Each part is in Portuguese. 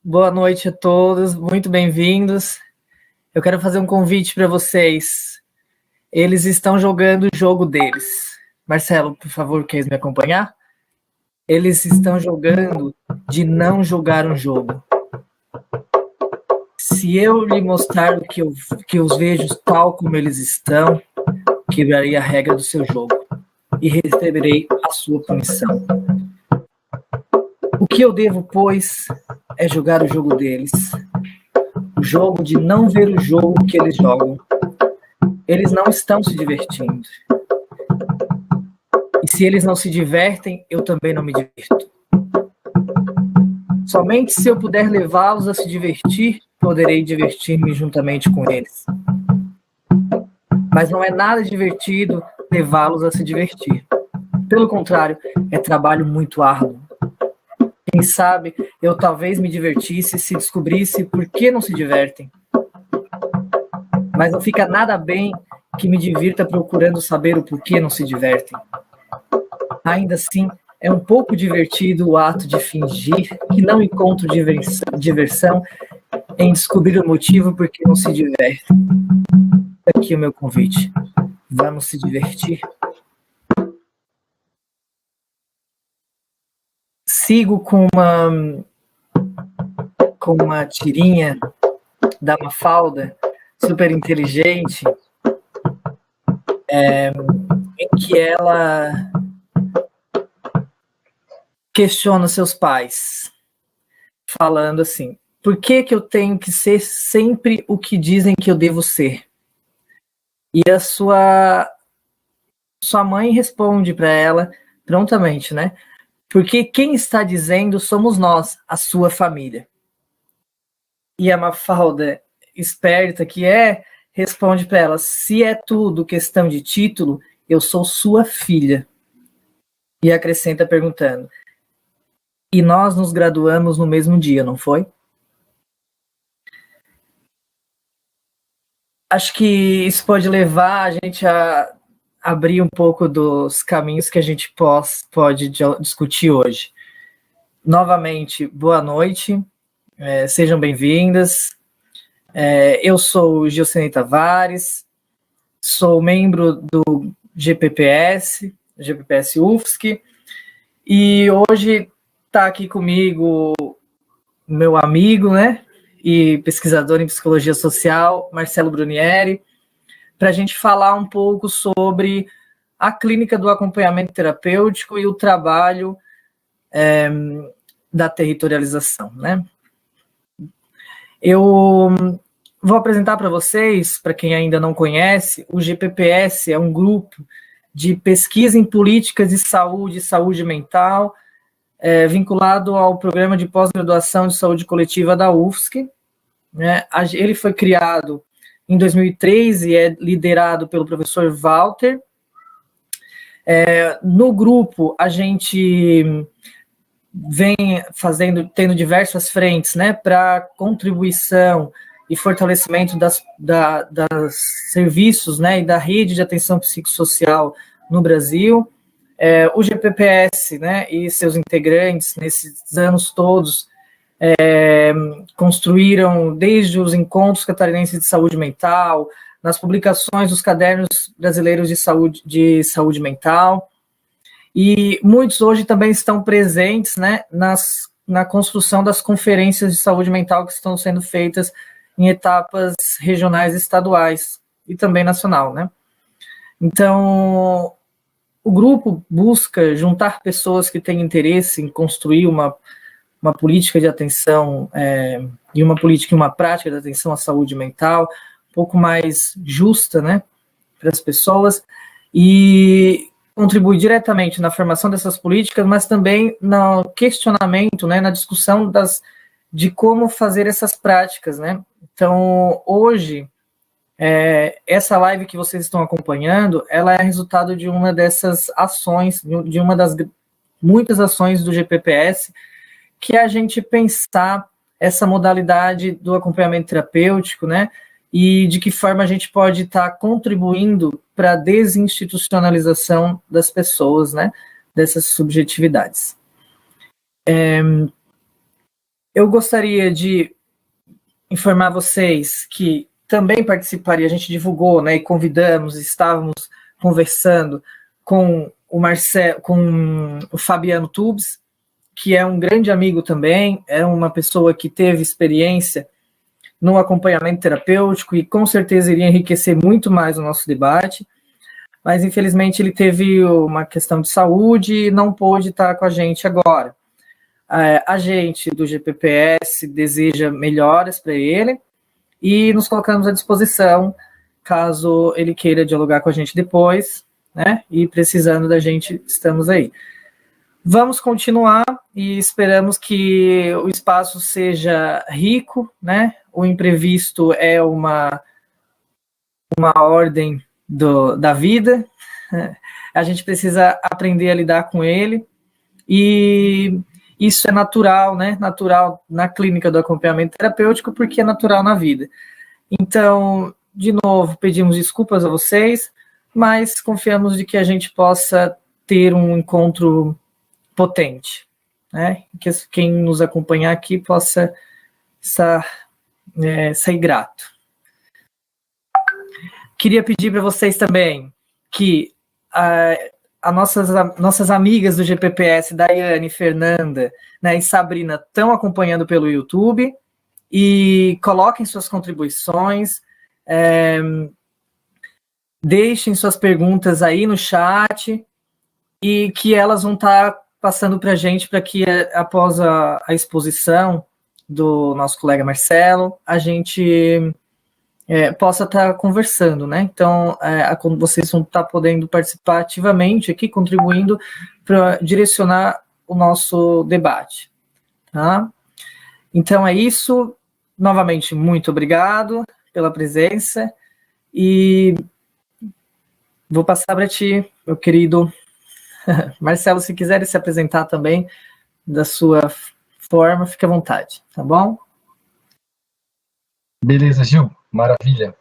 Boa noite a todos, muito bem-vindos. Eu quero fazer um convite para vocês. Eles estão jogando o jogo deles. Marcelo, por favor, quer me acompanhar? Eles estão jogando de não jogar um jogo. Se eu lhe mostrar que eu os vejo tal como eles estão, quebrarei a regra do seu jogo e receberei a sua punição. O que eu devo, pois, é jogar o jogo deles. O jogo de não ver o jogo que eles jogam. Eles não estão se divertindo. E se eles não se divertem, eu também não me divirto. Somente se eu puder levá-los a se divertir, poderei divertir-me juntamente com eles. Mas não é nada divertido levá-los a se divertir. Pelo contrário, é trabalho muito árduo. Quem sabe eu talvez me divertisse se descobrisse por que não se divertem. Mas não fica nada bem que me divirta procurando saber o porquê não se divertem. Ainda assim, é um pouco divertido o ato de fingir que não encontro diversão em descobrir o motivo por que não se divertem. Aqui é o meu convite. Vamos se divertir? Sigo com uma tirinha da Mafalda, super inteligente, em que ela questiona seus pais, falando assim: por que eu tenho que ser sempre o que dizem que eu devo ser? E a sua mãe responde para ela prontamente, né? Porque quem está dizendo somos nós, a sua família. E a Mafalda, esperta que responde para ela: se é tudo questão de título, eu sou sua filha. E acrescenta perguntando: e nós nos graduamos no mesmo dia, não foi? Acho que isso pode levar a gente a abrir um pouco dos caminhos que a gente pode discutir hoje. Novamente, boa noite, sejam bem-vindas. Eu sou Gilcene Tavares, sou membro do GPPS UFSC, e hoje está aqui comigo meu amigo, né, e pesquisador em psicologia social, Marcelo Brunieri, para a gente falar um pouco sobre a clínica do acompanhamento terapêutico e o trabalho da territorialização, né? Eu vou apresentar para vocês, para quem ainda não conhece, o GPPS é um grupo de pesquisa em políticas de saúde e saúde mental, vinculado ao programa de pós-graduação de saúde coletiva da UFSC. Né? Ele foi criado em 2003 e é liderado pelo professor Walter. No grupo, a gente vem tendo diversas frentes, né, para contribuição e fortalecimento das serviços, né, e da rede de atenção psicossocial no Brasil. O GPPS, né, e seus integrantes, nesses anos todos, construíram desde os encontros catarinenses de saúde mental, nas publicações dos cadernos brasileiros de saúde mental, e muitos hoje também estão presentes, né, na construção das conferências de saúde mental que estão sendo feitas em etapas regionais e estaduais, e também nacional, né. Então, o grupo busca juntar pessoas que têm interesse em construir uma política de atenção e uma política e uma prática de atenção à saúde mental um pouco mais justa, né, para as pessoas, e contribui diretamente na formação dessas políticas, mas também no questionamento, né, na discussão de como fazer essas práticas, né. Então, hoje, essa live que vocês estão acompanhando, ela é resultado de uma dessas ações, de uma das muitas ações do GPPS, que é a gente pensar essa modalidade do acompanhamento terapêutico, né, e de que forma a gente pode estar contribuindo para a desinstitucionalização das pessoas, né, dessas subjetividades. Eu gostaria de informar vocês que também participaria, a gente divulgou, né, e convidamos, estávamos conversando com o Marcelo, com o Fabiano Tubes, que é um grande amigo também, é uma pessoa que teve experiência no acompanhamento terapêutico e com certeza iria enriquecer muito mais o nosso debate, mas infelizmente ele teve uma questão de saúde e não pôde estar com a gente agora. A gente do GPPS deseja melhoras para ele e nos colocamos à disposição caso ele queira dialogar com a gente depois, né? E precisando da gente, estamos aí. Vamos continuar e esperamos que o espaço seja rico, né? O imprevisto é uma ordem da vida, a gente precisa aprender a lidar com ele, e isso é natural, né? Natural na clínica do acompanhamento terapêutico, porque é natural na vida. Então, de novo, pedimos desculpas a vocês, mas confiamos de que a gente possa ter um encontro potente, né? Que quem nos acompanhar aqui possa sair grato. Queria pedir para vocês também que nossas amigas do GPPS, Daiane, Fernanda, né, e Sabrina, estão acompanhando pelo YouTube, e coloquem suas contribuições, deixem suas perguntas aí no chat, e que elas vão estar passando para a gente, para que após a exposição do nosso colega Marcelo, a gente possa estar conversando, né? Então, vocês vão estar podendo participar ativamente aqui, contribuindo para direcionar o nosso debate, tá? Então é isso. Novamente, muito obrigado pela presença, e vou passar para ti, meu querido Marcelo, se quiser se apresentar também da sua forma, fique à vontade, tá bom? Beleza, Gil, maravilha.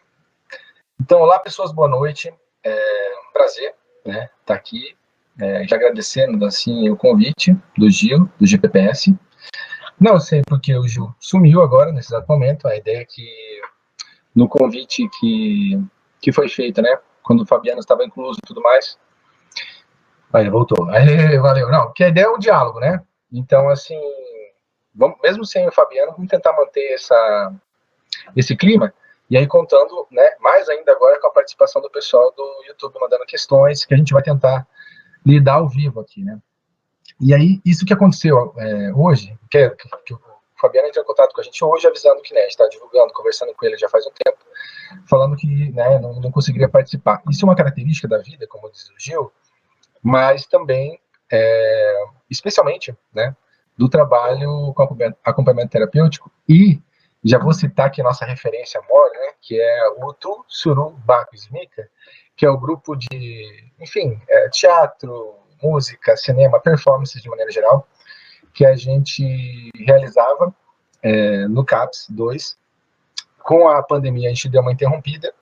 Então, olá pessoas, boa noite, um prazer, né, estar aqui, já agradecendo assim o convite do Gil, do GPPS. Não sei porque o Gil sumiu agora, nesse exato momento. A ideia é que no convite que foi feito, né, quando o Fabiano estava incluso e tudo mais, aí voltou, aí valeu. Não, porque a ideia é um diálogo, né? Então, assim, mesmo sem o Fabiano, vamos tentar manter esse clima, e aí contando, né, mais ainda agora com a participação do pessoal do YouTube mandando questões, que a gente vai tentar lidar ao vivo aqui, né? E aí, isso que aconteceu hoje, que o Fabiano entrou em contato com a gente hoje, avisando que, né, a gente está divulgando, conversando com ele já faz um tempo, falando que, né, não conseguiria participar. Isso é uma característica da vida, como diz o Gil, mas também, especialmente, né, do trabalho com acompanhamento terapêutico, e já vou citar aqui a nossa referência maior, né, que é o Utu Suru Baco Smika, que é o grupo de, enfim, teatro, música, cinema, performances de maneira geral, que a gente realizava no CAPS 2. Com a pandemia a gente deu uma interrompida,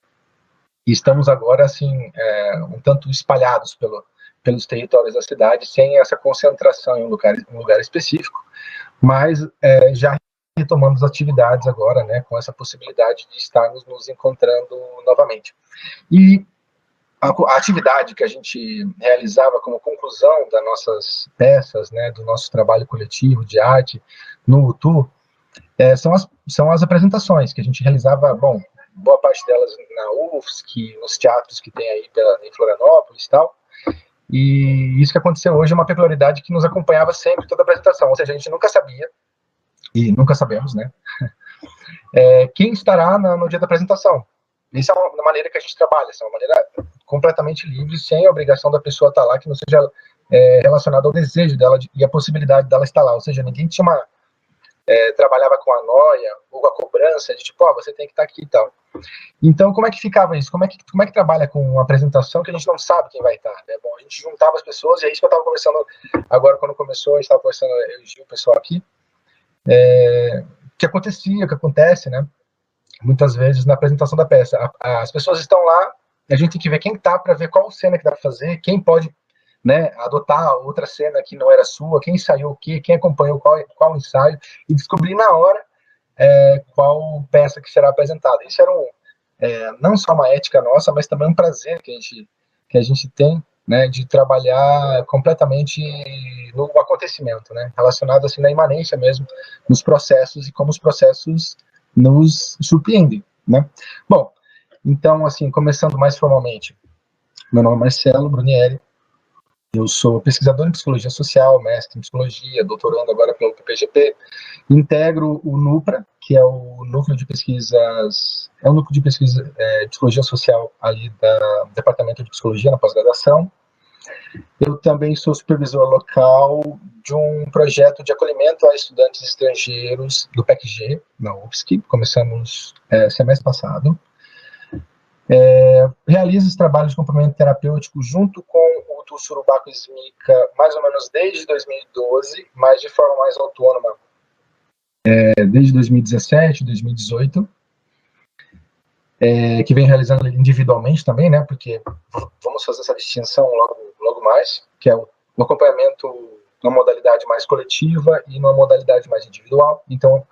e estamos agora, assim, um tanto espalhados pelos territórios da cidade, sem essa concentração em um lugar específico, mas já retomamos atividades agora, né, com essa possibilidade de estarmos nos encontrando novamente. E a atividade que a gente realizava como conclusão das nossas peças, né, do nosso trabalho coletivo de arte no UTU, são as apresentações que a gente realizava, bom, boa parte delas na UFSC, nos teatros que tem aí em Florianópolis e tal. E isso que aconteceu hoje é uma peculiaridade que nos acompanhava sempre toda a apresentação, ou seja, a gente nunca sabia, e nunca sabemos, né, quem estará no dia da apresentação. Isso é uma maneira que a gente trabalha, é uma maneira completamente livre, sem a obrigação da pessoa estar lá, que não seja relacionada ao desejo dela e a possibilidade dela estar lá. Ou seja, ninguém tinha trabalhava com a noia ou com a cobrança de tipo, você tem que estar aqui e tal. Então, como é que ficava isso? Como é que trabalha com uma apresentação que a gente não sabe quem vai estar? Né? Bom, a gente juntava as pessoas, e é isso que eu estava conversando agora, quando começou, a gente estava conversando, eu e o Gil, o pessoal aqui, que acontece, né? Muitas vezes na apresentação da peça. As pessoas estão lá, a gente tem que ver quem está para ver qual cena que dá para fazer, quem pode né, adotar outra cena que não era sua, quem ensaiou o quê, quem acompanhou qual ensaio, e descobrir na hora qual peça que será apresentada. Isso era não só uma ética nossa, mas também um prazer que a gente tem, né, de trabalhar completamente no acontecimento, né, relacionado assim na imanência mesmo, nos processos e como os processos nos surpreendem, né. Bom, então, assim, começando mais formalmente, meu nome é Marcelo Brunieri, eu sou pesquisador em psicologia social, mestre em psicologia, doutorando agora pelo PPGP, integro o NUPRA, que é o núcleo de pesquisas, é o núcleo de pesquisa de psicologia social ali do Departamento de Psicologia na pós-graduação. Eu também sou supervisor local de um projeto de acolhimento a estudantes estrangeiros do PECG, na UFSC, começamos semestre passado. Realizo os trabalhos de acompanhamento terapêutico junto com o do Surubaco Smica, mais ou menos desde 2012, mas de forma mais autônoma desde 2017, 2018, que vem realizando individualmente também, né, porque vamos fazer essa distinção logo mais, que é o acompanhamento numa modalidade mais coletiva e numa modalidade mais individual. Então,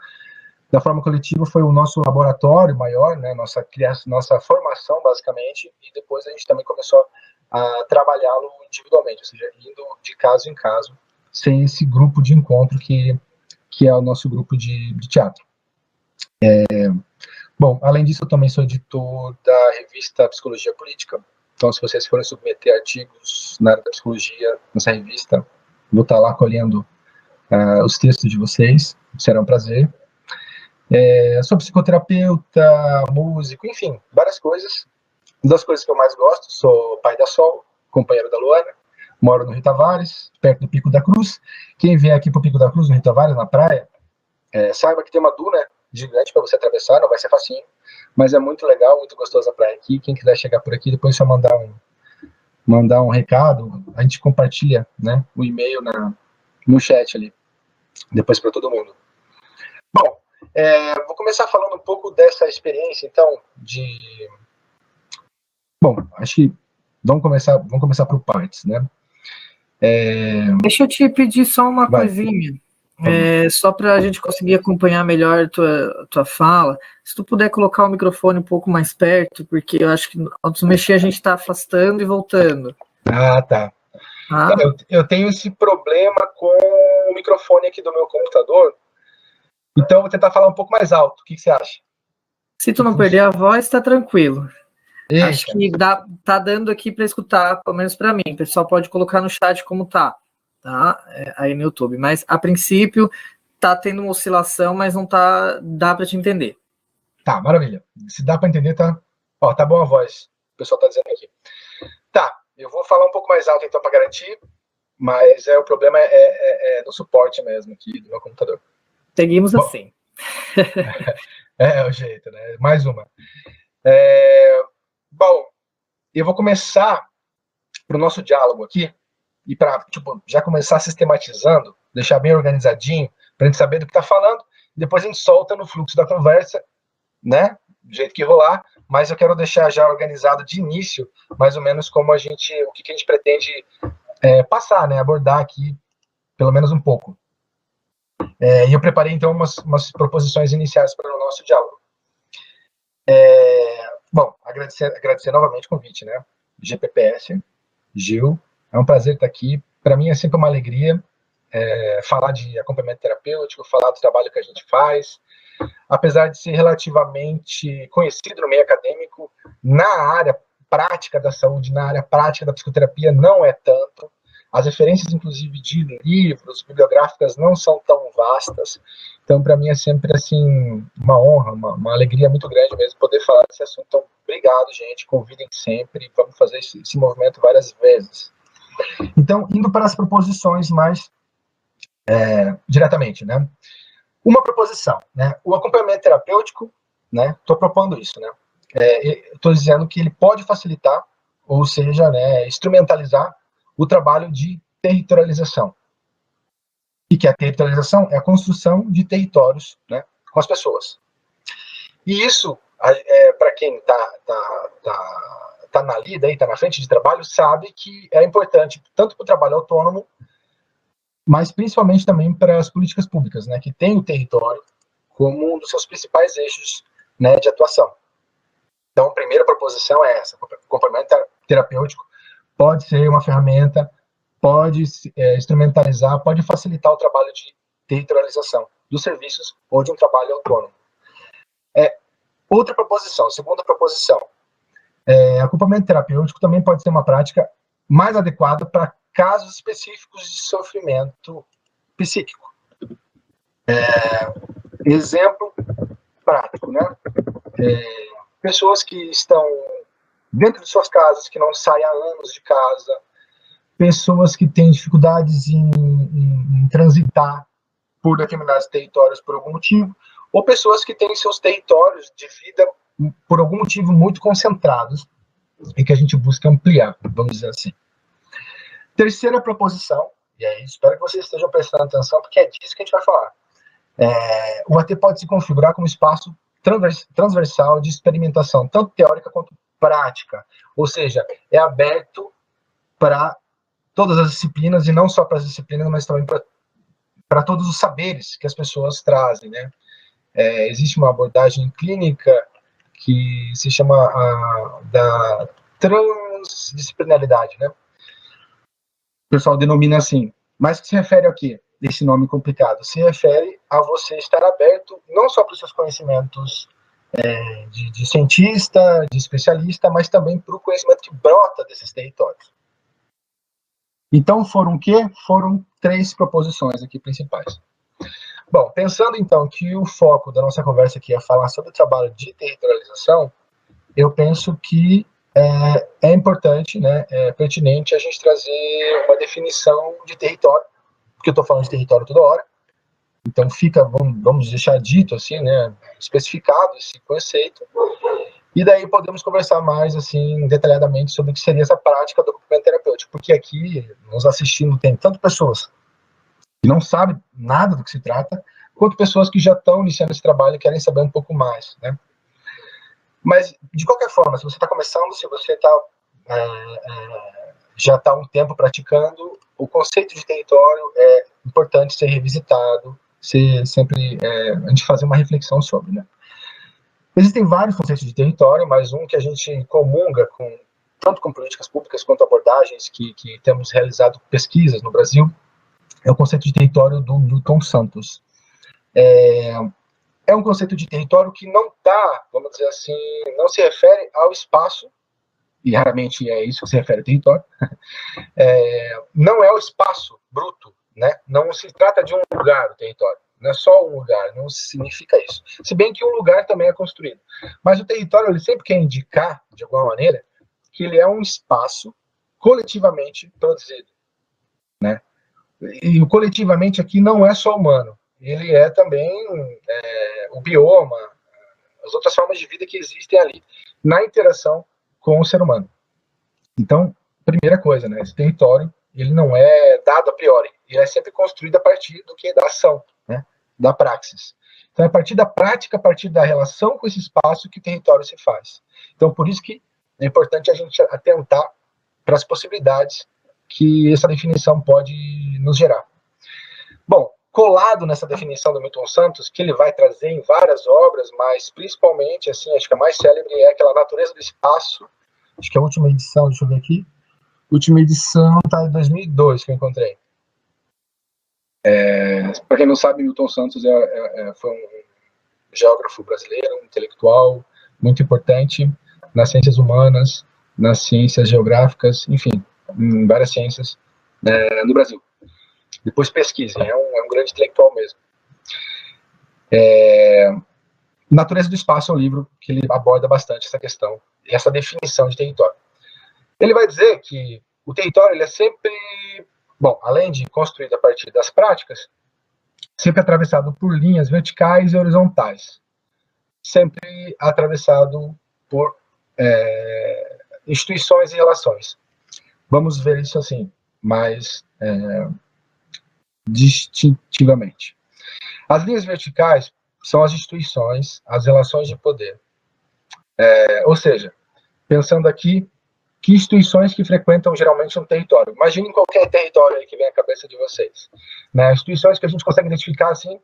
da forma coletiva foi o nosso laboratório maior, né, nossa formação, basicamente, e depois a gente também começou a trabalhá-lo individualmente, ou seja, indo de caso em caso, sem esse grupo de encontro que é o nosso grupo de teatro. Bom, além disso, eu também sou editor da revista Psicologia Política. Então, se vocês forem submeter artigos na área da psicologia nessa revista, vou estar lá colhendo os textos de vocês, será um prazer. Sou psicoterapeuta, músico, enfim, várias coisas. Uma das coisas que eu mais gosto, sou pai da Sol, companheiro da Luana, moro no Rio Tavares, perto do Pico da Cruz. Quem vier aqui para o Pico da Cruz, no Rio Tavares, na praia, saiba que tem uma duna gigante para você atravessar, não vai ser facinho, mas é muito legal, muito gostosa a praia aqui. Quem quiser chegar por aqui, depois só mandar um recado, a gente compartilha, né, o e-mail no chat ali, depois para todo mundo. Bom, vou começar falando um pouco dessa experiência, então, Bom, acho que vamos começar por partes, né? Deixa eu te pedir só uma coisinha. Só para a gente conseguir acompanhar melhor tua fala, se tu puder colocar o microfone um pouco mais perto, porque eu acho que ao mexer a gente está afastando e voltando. Ah, tá. Eu tenho esse problema com o microfone aqui do meu computador, então eu vou tentar falar um pouco mais alto. O que você acha? Se tu não perder a voz, tá tranquilo. Eita. Acho que tá dando aqui para escutar, pelo menos para mim. O pessoal pode colocar no chat como tá aí no YouTube. Mas, a princípio, tá tendo uma oscilação, mas não dá para te entender. Tá, maravilha. Se dá para entender, tá. Ó, tá boa a voz. O pessoal tá dizendo aqui. Tá, eu vou falar um pouco mais alto então para garantir, mas o problema é do suporte mesmo aqui do meu computador. Seguimos assim. É o jeito, né? Mais uma. Bom, eu vou começar pro nosso diálogo aqui e para já começar sistematizando, deixar bem organizadinho, para a gente saber do que tá falando. Depois a gente solta no fluxo da conversa, né? Do jeito que rolar, mas eu quero deixar já organizado de início, mais ou menos como o que a gente pretende passar, né? Abordar aqui, pelo menos um pouco. E eu preparei então umas proposições iniciais para o nosso diálogo. Bom, agradecer novamente o convite, né? GPPS, Gil, é um prazer estar aqui. Para mim é sempre uma alegria falar de acompanhamento terapêutico, falar do trabalho que a gente faz. Apesar de ser relativamente conhecido no meio acadêmico, na área prática da saúde, na área prática da psicoterapia, não é tanto. As referências, inclusive, de livros, bibliográficas, não são tão vastas. Então, para mim, é sempre, assim, uma honra, uma alegria muito grande mesmo poder falar desse assunto. Então, obrigado, gente. Convidem sempre. Vamos fazer esse movimento várias vezes. Então, indo para as proposições mais diretamente, né? Uma proposição, né? O acompanhamento terapêutico, né? Estou propondo isso, né? Estou dizendo que ele pode facilitar, ou seja, né, instrumentalizar o trabalho de territorialização. E que a territorialização é a construção de territórios, né, com as pessoas. E isso, para quem está tá na lida, está na frente de trabalho, sabe que é importante, tanto para o trabalho autônomo, mas principalmente também para as políticas públicas, né, que tem o território como um dos seus principais eixos, né, de atuação. Então, a primeira proposição é essa: o acompanhamento terapêutico pode ser uma ferramenta, pode instrumentalizar, pode facilitar o trabalho de territorialização dos serviços ou de um trabalho autônomo. Outra proposição, segunda proposição, acompanhamento terapêutico também pode ser uma prática mais adequada para casos específicos de sofrimento psíquico. Exemplo prático, né? Pessoas que estão dentro de suas casas, que não saem há anos de casa, pessoas que têm dificuldades em transitar por determinados territórios por algum motivo, ou pessoas que têm seus territórios de vida por algum motivo muito concentrados e que a gente busca ampliar, vamos dizer assim. Terceira proposição, e aí espero que vocês estejam prestando atenção, porque é disso que a gente vai falar. O AT pode se configurar como espaço transversal de experimentação, tanto teórica quanto prática, ou seja, é aberto para todas as disciplinas, e não só para as disciplinas, mas também para todos os saberes que as pessoas trazem, né? Existe uma abordagem clínica que se chama da transdisciplinaridade, né? O pessoal denomina assim, mas que se refere ao quê? Esse nome complicado. Se refere a você estar aberto não só para os seus conhecimentos de cientista, de especialista, mas também para o conhecimento que brota desses territórios. Então, foram o quê? Foram 3 proposições aqui principais. Bom, pensando então que o foco da nossa conversa aqui é falar sobre o trabalho de territorialização, eu penso que é importante, né, é pertinente a gente trazer uma definição de território, porque eu estou falando de território toda hora, então vamos deixar dito assim, né, especificado esse conceito, e daí podemos conversar mais assim detalhadamente sobre o que seria essa prática do acompanhamento terapêutico, porque aqui nos assistindo tem tanto pessoas que não sabem nada do que se trata, quanto pessoas que já estão iniciando esse trabalho e querem saber um pouco mais, né? Mas, de qualquer forma, se você está começando, se você já está há um tempo praticando, o conceito de território é importante ser revisitado, sempre a gente fazer uma reflexão sobre, né? Existem vários conceitos de território, mas um que a gente comunga tanto com políticas públicas quanto abordagens que temos realizado pesquisas no Brasil, é o conceito de território do Newton Santos. É um conceito de território que não vamos dizer assim, não se refere ao espaço, e raramente é isso que se refere ao território, não é o espaço bruto, né? Não se trata de um lugar, o território, não é só um lugar, não significa isso. Se bem que um lugar também é construído. Mas o território, ele sempre quer indicar, de alguma maneira, que ele é um espaço coletivamente produzido, né? E o coletivamente aqui não é só humano, ele é também o bioma, as outras formas de vida que existem ali na interação com o ser humano. Então, primeira coisa, né, esse território ele não é dado a priori, ele é sempre construído a partir do que da ação, né, da praxis. Então, é a partir da prática, a partir da relação com esse espaço que o território se faz. Então, por isso que é importante a gente atentar para as possibilidades que essa definição pode nos gerar. Bom, colado nessa definição do Milton Santos, que ele vai trazer em várias obras, mas principalmente, assim, acho que a mais célebre é aquela Natureza do Espaço, acho que a última edição, deixa eu ver aqui, a última edição está em 2002 que eu encontrei. Para quem não sabe, Milton Santos foi um geógrafo brasileiro, um intelectual muito importante nas ciências humanas, nas ciências geográficas, enfim, em várias ciências no Brasil. Depois pesquisem, é um grande intelectual mesmo. Natureza do Espaço é um livro que ele aborda bastante essa questão, essa definição de território. Ele vai dizer que o território ele é sempre, bom, além de construído a partir das práticas, sempre atravessado por linhas verticais e horizontais, sempre atravessado por instituições e relações. Vamos ver isso assim, mais distintivamente. As linhas verticais são as instituições, as relações de poder. Ou seja, pensando aqui que instituições que frequentam geralmente um território. Imaginem qualquer território aí que vem à cabeça de vocês. Né? Instituições que a gente consegue identificar assim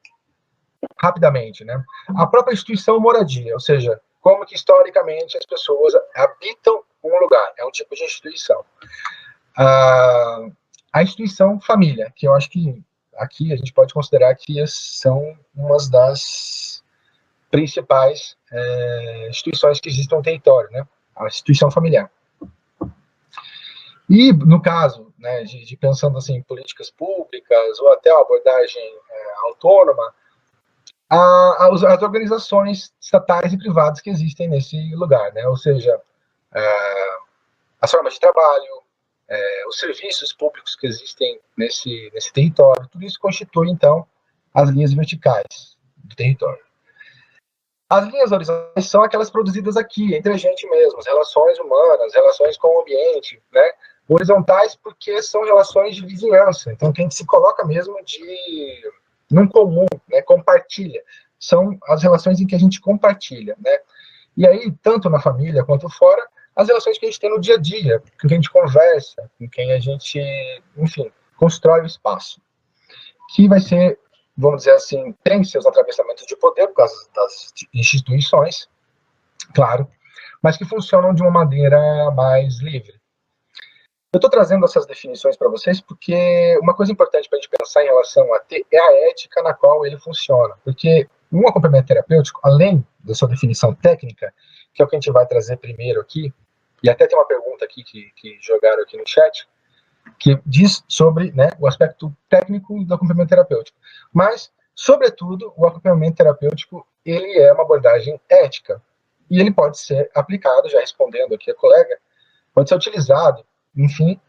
rapidamente. Né? A própria instituição moradia, ou seja, como que historicamente as pessoas habitam um lugar, é um tipo de instituição. A instituição família, que eu acho que aqui a gente pode considerar que são umas das principais instituições que existem no território, né? A instituição familiar. E, no caso, né, de pensando assim, em políticas públicas ou até uma abordagem autônoma, as organizações estatais e privadas que existem nesse lugar, né? Ou seja, as formas de trabalho, os serviços públicos que existem nesse território, tudo isso constitui, então, as linhas verticais do território. As linhas horizontais são aquelas produzidas aqui, entre a gente mesmo, as relações humanas, relações com o ambiente, né? Horizontais porque são relações de vizinhança, então que a gente se coloca mesmo num comum, né? Compartilha. São as relações em que a gente compartilha, né? E aí, tanto na família quanto fora, as relações que a gente tem no dia a dia, com quem a gente conversa, com quem a gente, enfim, constrói o espaço. Que vai ser, vamos dizer assim, tem seus atravessamentos de poder por causa das instituições, claro, mas que funcionam de uma maneira mais livre. Eu estou trazendo essas definições para vocês porque uma coisa importante para a gente pensar em relação a T é a ética na qual ele funciona. Porque um acompanhamento terapêutico, além da sua definição técnica, que é o que a gente vai trazer primeiro aqui, e até tem uma pergunta aqui que jogaram aqui no chat, que diz sobre, né, o aspecto técnico do acompanhamento terapêutico. Mas, sobretudo, o acompanhamento terapêutico ele é uma abordagem ética. E ele pode ser aplicado, já respondendo aqui a colega, pode ser utilizado, enfim,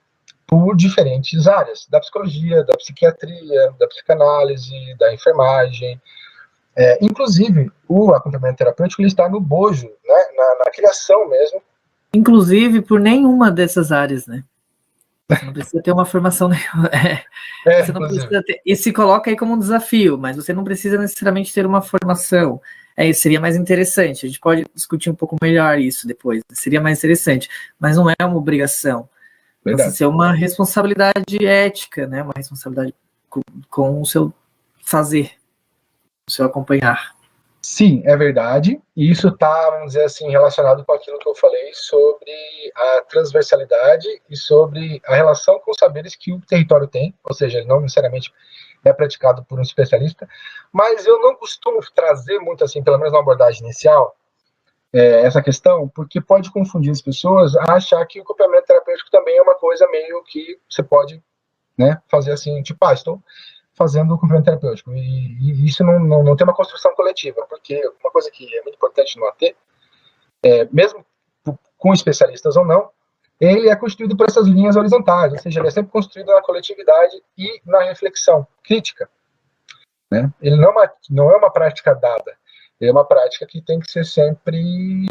por diferentes áreas, da psicologia, da psiquiatria, da psicanálise, da enfermagem. Inclusive, o acompanhamento terapêutico ele está no bojo, né, na criação mesmo. Inclusive, por nenhuma dessas áreas, né? Você não precisa ter uma formação nenhuma. Você não precisa ter, e se coloca aí como um desafio, mas você não precisa necessariamente ter uma formação. Seria mais interessante. A gente pode discutir um pouco melhor isso depois. Seria mais interessante, mas não é uma obrigação. Precisa ser uma responsabilidade ética, né? Uma responsabilidade com o seu fazer, o seu acompanhar. Sim, é verdade. E isso está, vamos dizer assim, relacionado com aquilo que eu falei sobre a transversalidade e sobre a relação com os saberes que o território tem, ou seja, ele não necessariamente é praticado por um especialista, mas eu não costumo trazer muito assim, pelo menos na abordagem inicial, essa questão, porque pode confundir as pessoas a achar que o acompanhamento terapêutico também é uma coisa meio que você pode, né, fazer assim, tipo, estou fazendo o acompanhamento terapêutico. E isso não tem uma construção coletiva, porque uma coisa que é muito importante no AT, mesmo com especialistas ou não, ele é construído por essas linhas horizontais, ou seja, ele é sempre construído na coletividade e na reflexão crítica. Né? Ele não é uma prática dada, ele é uma prática que tem que ser sempre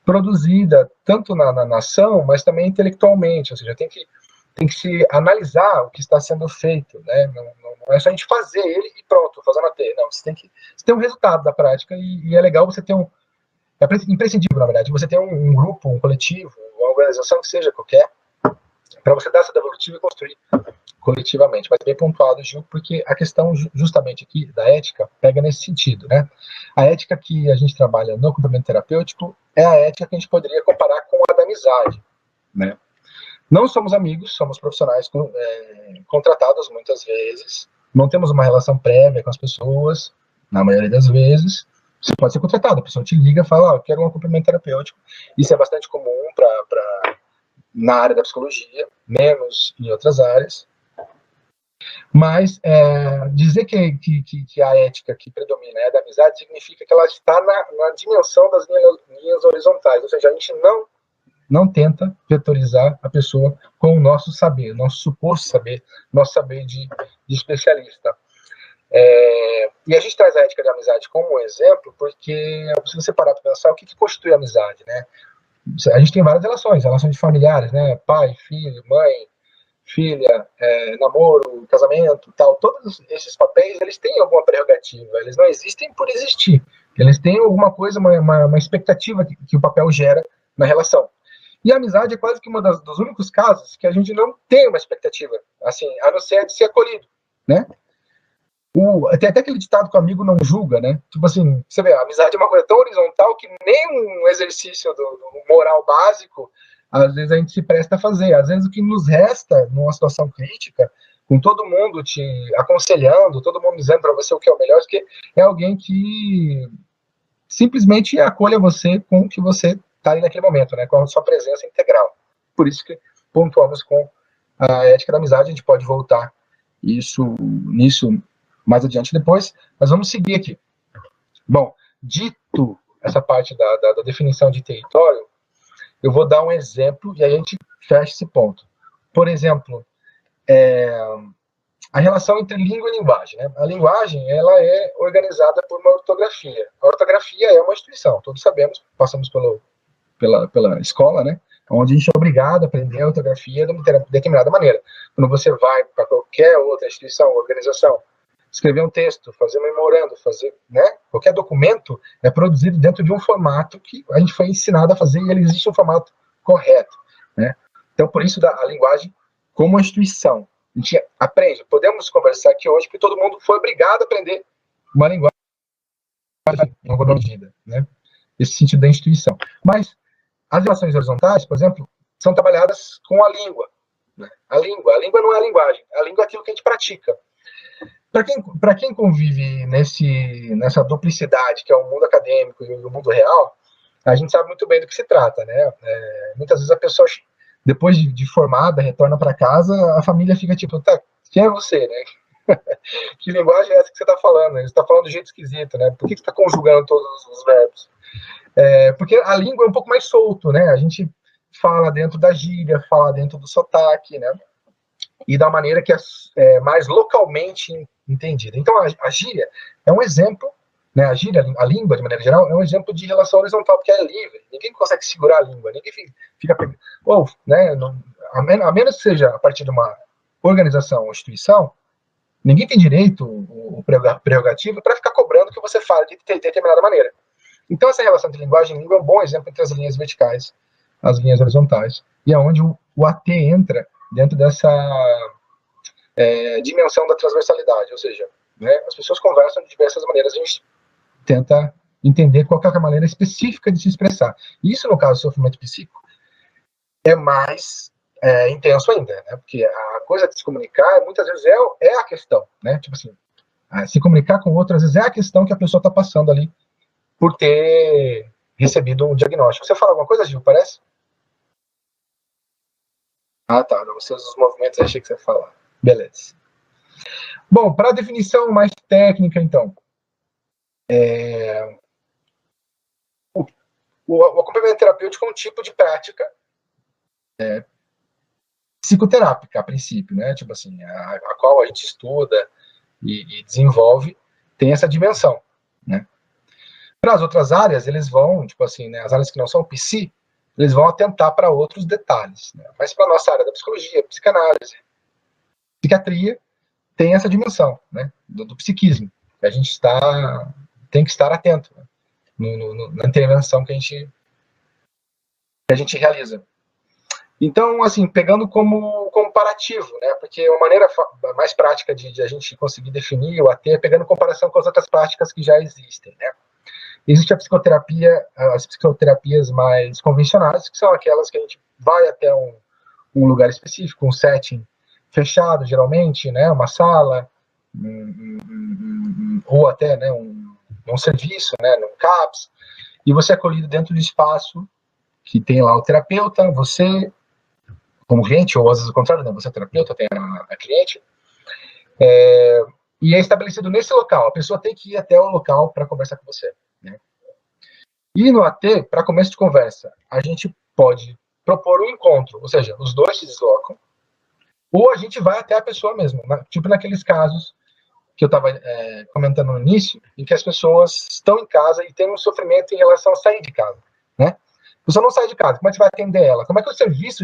produzida, tanto na ação, mas também intelectualmente, ou seja, tem que se analisar o que está sendo feito, né? Não é só a gente fazer ele e pronto, fazendo a T. Não, você tem um resultado da prática e é legal você ter é imprescindível, na verdade, você ter um grupo, um coletivo, uma organização que seja qualquer, para você dar essa devolutiva e construir coletivamente. Mas bem pontuado, Gil, porque a questão justamente aqui da ética pega nesse sentido, né? A ética que a gente trabalha no acompanhamento terapêutico é a ética que a gente poderia comparar com a da amizade, né? Não somos amigos, somos profissionais contratados muitas vezes, não temos uma relação prévia com as pessoas, na maioria das vezes. Você pode ser contratado, a pessoa te liga e fala, eu quero um acompanhamento terapêutico. Isso é bastante comum na área da psicologia, menos em outras áreas. Mas dizer que a ética que predomina é da amizade significa que ela está na dimensão das linhas horizontais, ou seja, a gente não tenta vetorizar a pessoa com o nosso saber, nosso suposto saber, nosso saber de especialista. E a gente traz a ética da amizade como um exemplo, porque se você parar para pensar, o que constitui a amizade, né? A gente tem várias relações de familiares, né? Pai, filho, mãe, filha, namoro, casamento, tal. Todos esses papéis, eles têm alguma prerrogativa, eles não existem por existir. Eles têm alguma coisa, uma expectativa que o papel gera na relação. E a amizade é quase que dos únicos casos que a gente não tem uma expectativa, assim, a não ser de ser acolhido, né? Tem até aquele ditado que o amigo não julga, né? Tipo assim, você vê, a amizade é uma coisa tão horizontal que nem um exercício do moral básico, às vezes a gente se presta a fazer. Às vezes o que nos resta numa situação crítica, com todo mundo te aconselhando, todo mundo dizendo para você o que é o melhor, que é alguém que simplesmente acolha você com o que você está ali naquele momento, né? Com a sua presença integral. Por isso que pontuamos com a ética da amizade, a gente pode voltar nisso mais adiante depois, mas vamos seguir aqui. Bom, dito essa parte da definição de território, eu vou dar um exemplo e aí a gente fecha esse ponto. Por exemplo, a relação entre língua e linguagem. Né? A linguagem ela é organizada por uma ortografia. A ortografia é uma instituição, todos sabemos, passamos pela escola, né? Onde a gente é obrigado a aprender a ortografia de uma determinada maneira. Quando você vai para qualquer outra instituição, organização, escrever um texto, fazer um memorando, fazer, né? Qualquer documento é produzido dentro de um formato que a gente foi ensinado a fazer e ele existe um formato correto, né? Então, por isso a linguagem como uma instituição. A gente aprende. Podemos conversar aqui hoje porque todo mundo foi obrigado a aprender uma linguagem em alguma medida, né? Esse sentido da instituição. Mas as relações horizontais, por exemplo, são trabalhadas com a língua. Né? A língua não é a linguagem. A língua é aquilo que a gente pratica. Para quem convive nessa duplicidade que é o mundo acadêmico e o mundo real, a gente sabe muito bem do que se trata, né? Muitas vezes a pessoa, depois de formada, retorna para casa, a família fica tipo, tá, quem é você, né? Que linguagem é essa que você está falando? Você está falando do jeito esquisito, né? Por que você está conjugando todos os verbos? Porque a língua é um pouco mais solto, né? A gente fala dentro da gíria, fala dentro do sotaque, né? E da maneira que é mais localmente entendida. Então, a gíria é um exemplo, né? A gíria, a língua, de maneira geral, é um exemplo de relação horizontal, porque é livre. Ninguém consegue segurar a língua, ninguém fica ou, né? A menos que seja a partir de uma organização ou instituição, ninguém tem direito, o prerrogativo, para ficar cobrando que você fale de determinada maneira. Então, essa relação entre linguagem e língua é um bom exemplo entre as linhas verticais, as linhas horizontais, e é onde o AT entra dentro dessa dimensão da transversalidade, ou seja, né, as pessoas conversam de diversas maneiras, a gente tenta entender qual é a maneira específica de se expressar. Isso, no caso do sofrimento psíquico, é mais intenso ainda, né, porque a coisa de se comunicar, muitas vezes, é a questão, né, tipo assim, se comunicar com outras, às vezes é a questão que a pessoa está passando ali, por ter recebido um diagnóstico. Você fala alguma coisa, Gil, parece? Ah, tá. Não sei os movimentos, achei que você ia falar. Beleza. Bom, para a definição mais técnica, então. O acompanhamento terapêutico é um tipo de prática psicoterápica, a princípio, né? Tipo assim, a qual a gente estuda e desenvolve, tem essa dimensão, né? Para as outras áreas, eles vão, tipo assim, né, as áreas que não são psi, eles vão atentar para outros detalhes. Né? Mas para a nossa área da psicologia, psicanálise, psiquiatria, tem essa dimensão, né, do psiquismo. Que a gente tem que estar atento, né, na intervenção que a gente realiza. Então, assim, pegando como comparativo, né, porque uma maneira mais prática de a gente conseguir definir o AT é pegando comparação com as outras práticas que já existem, né. Existe a psicoterapia, as psicoterapias mais convencionais, que são aquelas que a gente vai até um lugar específico, um setting fechado, geralmente, né, uma sala, ou até, né, um serviço, né, num CAPS, e você é acolhido dentro do espaço que tem lá o terapeuta, você, como cliente, ou às vezes o contrário, né, você é terapeuta, tem a cliente, e é estabelecido nesse local, a pessoa tem que ir até o local para conversar com você. Né? E no AT, para começo de conversa, a gente pode propor um encontro, ou seja, os dois se deslocam, ou a gente vai até a pessoa mesmo, tipo naqueles casos que eu estava comentando no início, em que as pessoas estão em casa e têm um sofrimento em relação a sair de casa. Né? A pessoa não sai de casa, como é que você vai atender ela? Como é que o serviço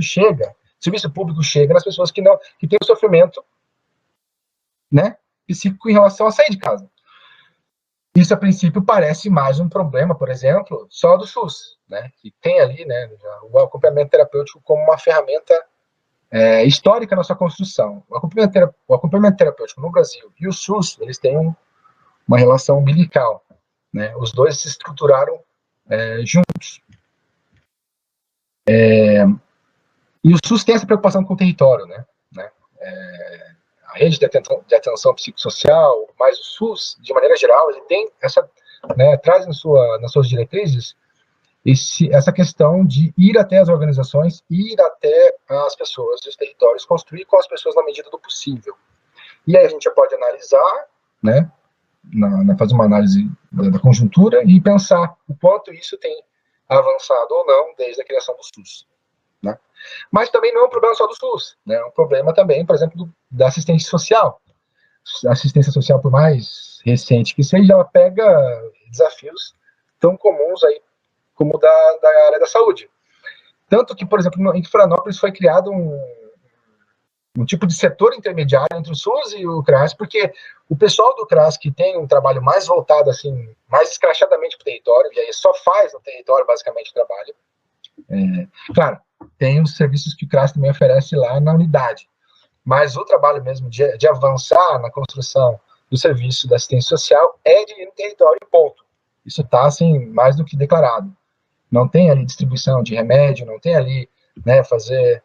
público chega nas pessoas que têm um sofrimento, né, psíquico em relação a sair de casa? Isso, a princípio, parece mais um problema, por exemplo, só do SUS, né? Que tem ali, né, o acompanhamento terapêutico como uma ferramenta histórica na sua construção. O acompanhamento terapêutico no Brasil e o SUS, eles têm uma relação umbilical, né? Os dois se estruturaram juntos. E o SUS tem essa preocupação com o território, né? A rede de atenção psicossocial, mas o SUS, de maneira geral, ele tem essa, né, traz nas suas diretrizes essa questão de ir até as organizações, ir até as pessoas e os territórios, construir com as pessoas na medida do possível. E aí a gente já pode analisar, né, fazer uma análise da conjuntura e pensar o quanto isso tem avançado ou não desde a criação do SUS. Né? Mas também não é um problema só do SUS, né? É um problema também, por exemplo, da assistência social. A assistência social, por mais recente que seja, ela pega desafios tão comuns aí como da área da saúde. Tanto que, por exemplo, em Florianópolis foi criado um tipo de setor intermediário entre o SUS e o CRAS, porque o pessoal do CRAS, que tem um trabalho mais voltado, assim, mais escrachadamente para o território, e aí só faz no território, basicamente, o trabalho. Claro, tem os serviços que o CRAS também oferece lá na unidade, mas o trabalho mesmo de avançar na construção do serviço da assistência social é de ir no território, ponto. Isso está, assim, mais do que declarado. Não tem ali distribuição de remédio, não tem ali, né, fazer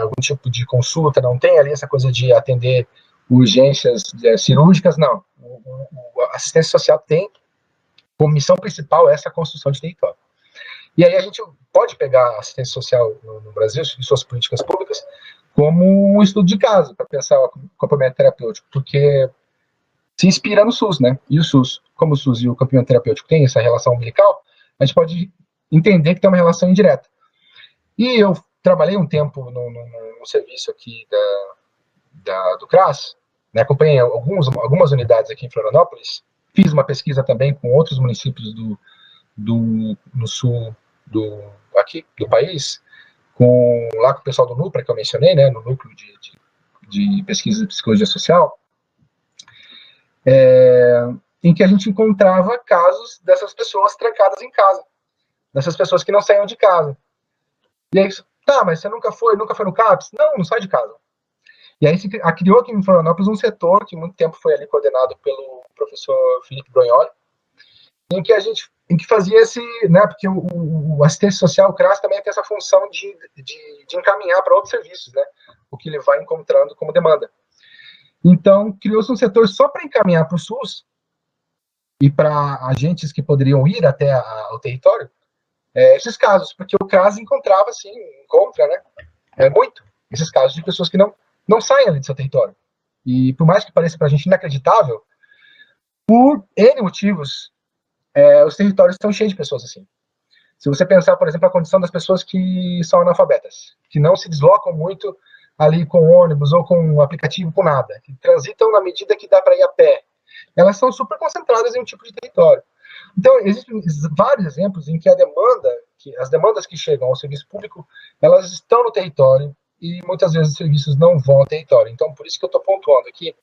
algum tipo de consulta, não tem ali essa coisa de atender urgências cirúrgicas, não. A assistência social tem como missão principal essa construção de território. E aí a gente pode pegar a assistência social no Brasil e suas políticas públicas como um estudo de caso para pensar o acompanhamento terapêutico, porque se inspira no SUS, né? E o SUS, como o SUS e o acompanhamento terapêutico têm essa relação umbilical, a gente pode entender que tem uma relação indireta. E eu trabalhei um tempo no serviço aqui do CRAS, né? Acompanhei algumas unidades aqui em Florianópolis, fiz uma pesquisa também com outros municípios no sul aqui do país, lá com o pessoal do NUPRA, que eu mencionei, né, no Núcleo de Pesquisa de Psicologia Social, em que a gente encontrava casos dessas pessoas trancadas em casa, dessas pessoas que não saíam de casa. E aí, tá, mas você nunca foi no CAPS? Não sai de casa. E aí se criou aqui em Florianópolis um setor que muito tempo foi ali coordenado pelo professor Felipe Brognoli, em que fazia esse, né, porque o assistência social, o CRAS, também tem essa função de encaminhar para outros serviços, né, o que ele vai encontrando como demanda. Então, criou-se um setor só para encaminhar para o SUS e para agentes que poderiam ir até o território, esses casos, porque o CRAS encontra, né, muito esses casos de pessoas que não saem ali do seu território. E por mais que pareça para a gente inacreditável, por N motivos, os territórios estão cheios de pessoas assim. Se você pensar, por exemplo, a condição das pessoas que são analfabetas, que não se deslocam muito ali com ônibus ou com aplicativo, com nada, que transitam na medida que dá para ir a pé, elas são super concentradas em um tipo de território. Então, existem vários exemplos em que as demandas que chegam ao serviço público, elas estão no território e muitas vezes os serviços não vão ao território. Então, por isso que eu estou pontuando aqui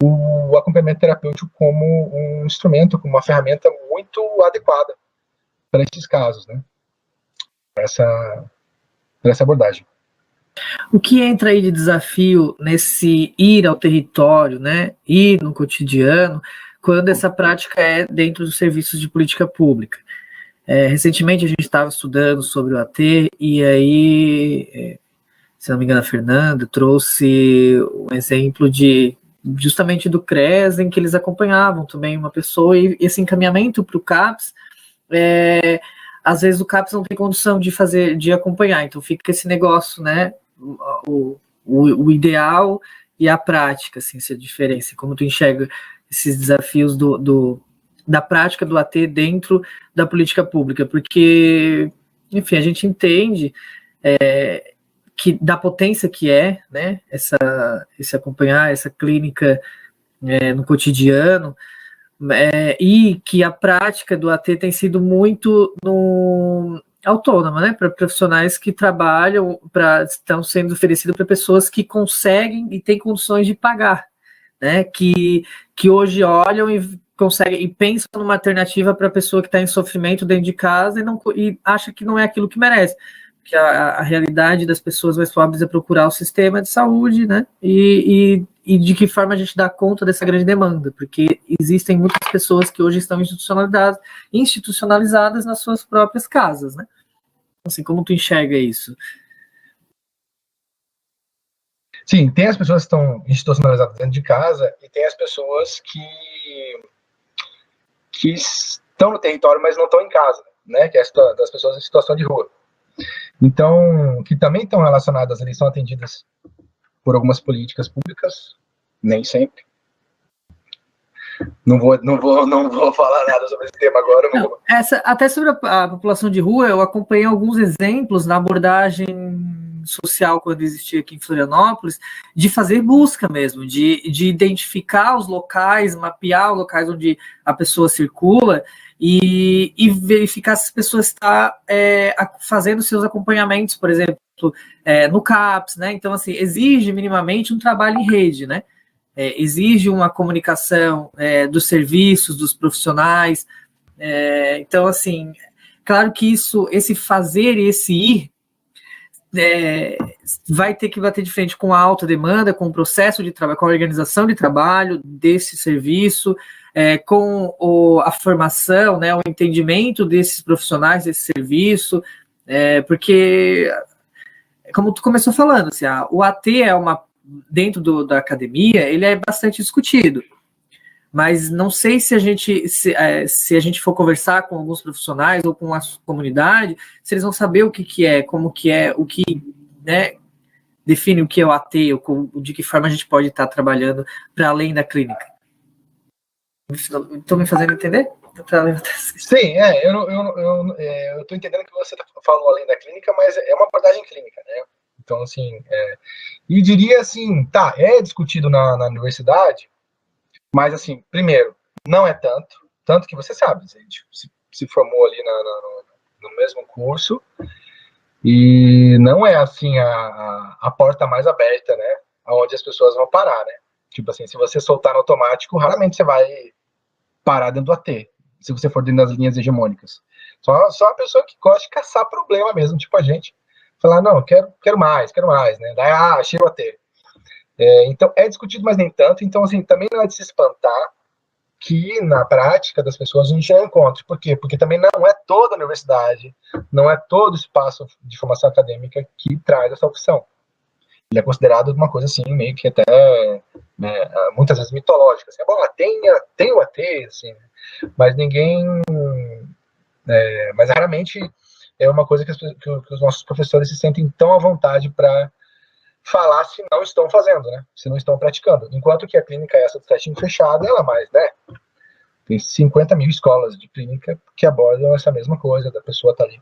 o acompanhamento terapêutico como um instrumento, como uma ferramenta muito adequada para esses casos, né? Para essa abordagem. O que entra aí de desafio nesse ir ao território, né? Ir no cotidiano, quando essa prática é dentro dos serviços de política pública? Recentemente a gente estava estudando sobre o AT e aí, se não me engano, a Fernanda trouxe um exemplo justamente do CRES, em que eles acompanhavam também uma pessoa, e esse encaminhamento para o CAPS, às vezes o CAPS não tem condição de acompanhar, então fica esse negócio, né, o ideal e a prática, assim, essa diferença, como tu enxerga esses desafios da prática do AT dentro da política pública, porque, enfim, a gente entende que da potência que né, esse acompanhar, essa clínica no cotidiano, e que a prática do AT tem sido muito autônoma, né, para profissionais que trabalham, estão sendo oferecidos para pessoas que conseguem e têm condições de pagar, né, que hoje olham e consegue e pensa numa alternativa para a pessoa que está em sofrimento dentro de casa e acha que não é aquilo que merece. Porque a realidade das pessoas mais pobres é procurar o sistema de saúde, né? E de que forma a gente dá conta dessa grande demanda, porque existem muitas pessoas que hoje estão institucionalizadas nas suas próprias casas, né? Assim, como tu enxerga isso? Sim, tem as pessoas que estão institucionalizadas dentro de casa e tem as pessoas que estão no território, mas não estão em casa, né? Que é das pessoas em situação de rua. Então, que também estão relacionadas ali, são atendidas por algumas políticas públicas, nem sempre. Não vou falar nada sobre esse tema agora. Não, até sobre a população de rua, eu acompanhei alguns exemplos na abordagem social quando existia aqui em Florianópolis, de fazer busca mesmo, de identificar os locais, mapear os locais onde a pessoa circula e verificar se as pessoas estão fazendo seus acompanhamentos, por exemplo, no CAPS, né? Então, assim, exige minimamente um trabalho em rede, né? Exige uma comunicação dos serviços, dos profissionais. Então, assim, claro que esse fazer e esse ir vai ter que bater de frente com a alta demanda, com o processo de trabalho, com a organização de trabalho desse serviço, com a formação, né, o entendimento desses profissionais desse serviço, porque, como tu começou falando, assim, o AT dentro da academia, ele é bastante discutido, mas não sei se a gente for conversar com alguns profissionais ou com a comunidade, se eles vão saber o que é, como que é, o que, né, define o que é o AT, de que forma a gente pode estar trabalhando para além da clínica. Estou me fazendo entender? Sim, eu estou entendendo que você falou além da clínica, mas é uma abordagem clínica, né? Então, assim, e diria assim, é discutido na universidade, mas, assim, primeiro, não é tanto que você sabe, a gente se formou ali no mesmo curso, e não é, assim, a porta mais aberta, né, aonde as pessoas vão parar, né? Tipo assim, se você soltar no automático, raramente você vai parar dentro do AT, se você for dentro das linhas hegemônicas. Só uma pessoa que gosta de caçar problema mesmo, tipo a gente. Falar, não, quero mais, né? Daí, achei o AT. Então, é discutido, mas nem tanto. Então, assim, também não é de se espantar que na prática das pessoas a gente não encontre. Por quê? Porque também não é toda a universidade, não é todo espaço de formação acadêmica que traz essa opção. Ele é considerado uma coisa assim, meio que até, né, muitas vezes mitológica. Assim, bom, tem o AT, assim, mas mas raramente é uma coisa que os nossos professores se sentem tão à vontade para falar se não estão fazendo, né? Se não estão praticando. Enquanto que a clínica essa do testinho fechado, ela mais, né? Tem 50 mil escolas de clínica que abordam essa mesma coisa, da pessoa estar ali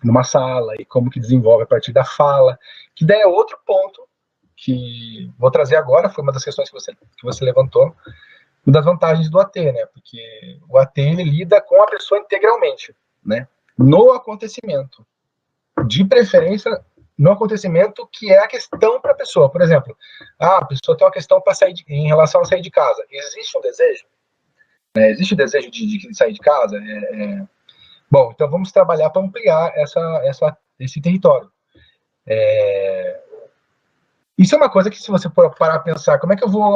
numa sala e como que desenvolve a partir da fala, que daí é outro ponto que vou trazer agora, foi uma das questões que você levantou, uma das vantagens do AT, né? Porque o AT, ele lida com a pessoa integralmente, né? No acontecimento. De preferência, no acontecimento que é a questão para a pessoa. Por exemplo, a pessoa tem uma questão em relação a sair de casa. Existe um desejo? Existe o desejo de sair de casa? Bom, então vamos trabalhar para ampliar esse território. Isso é uma coisa que, se você parar a pensar, como é que eu vou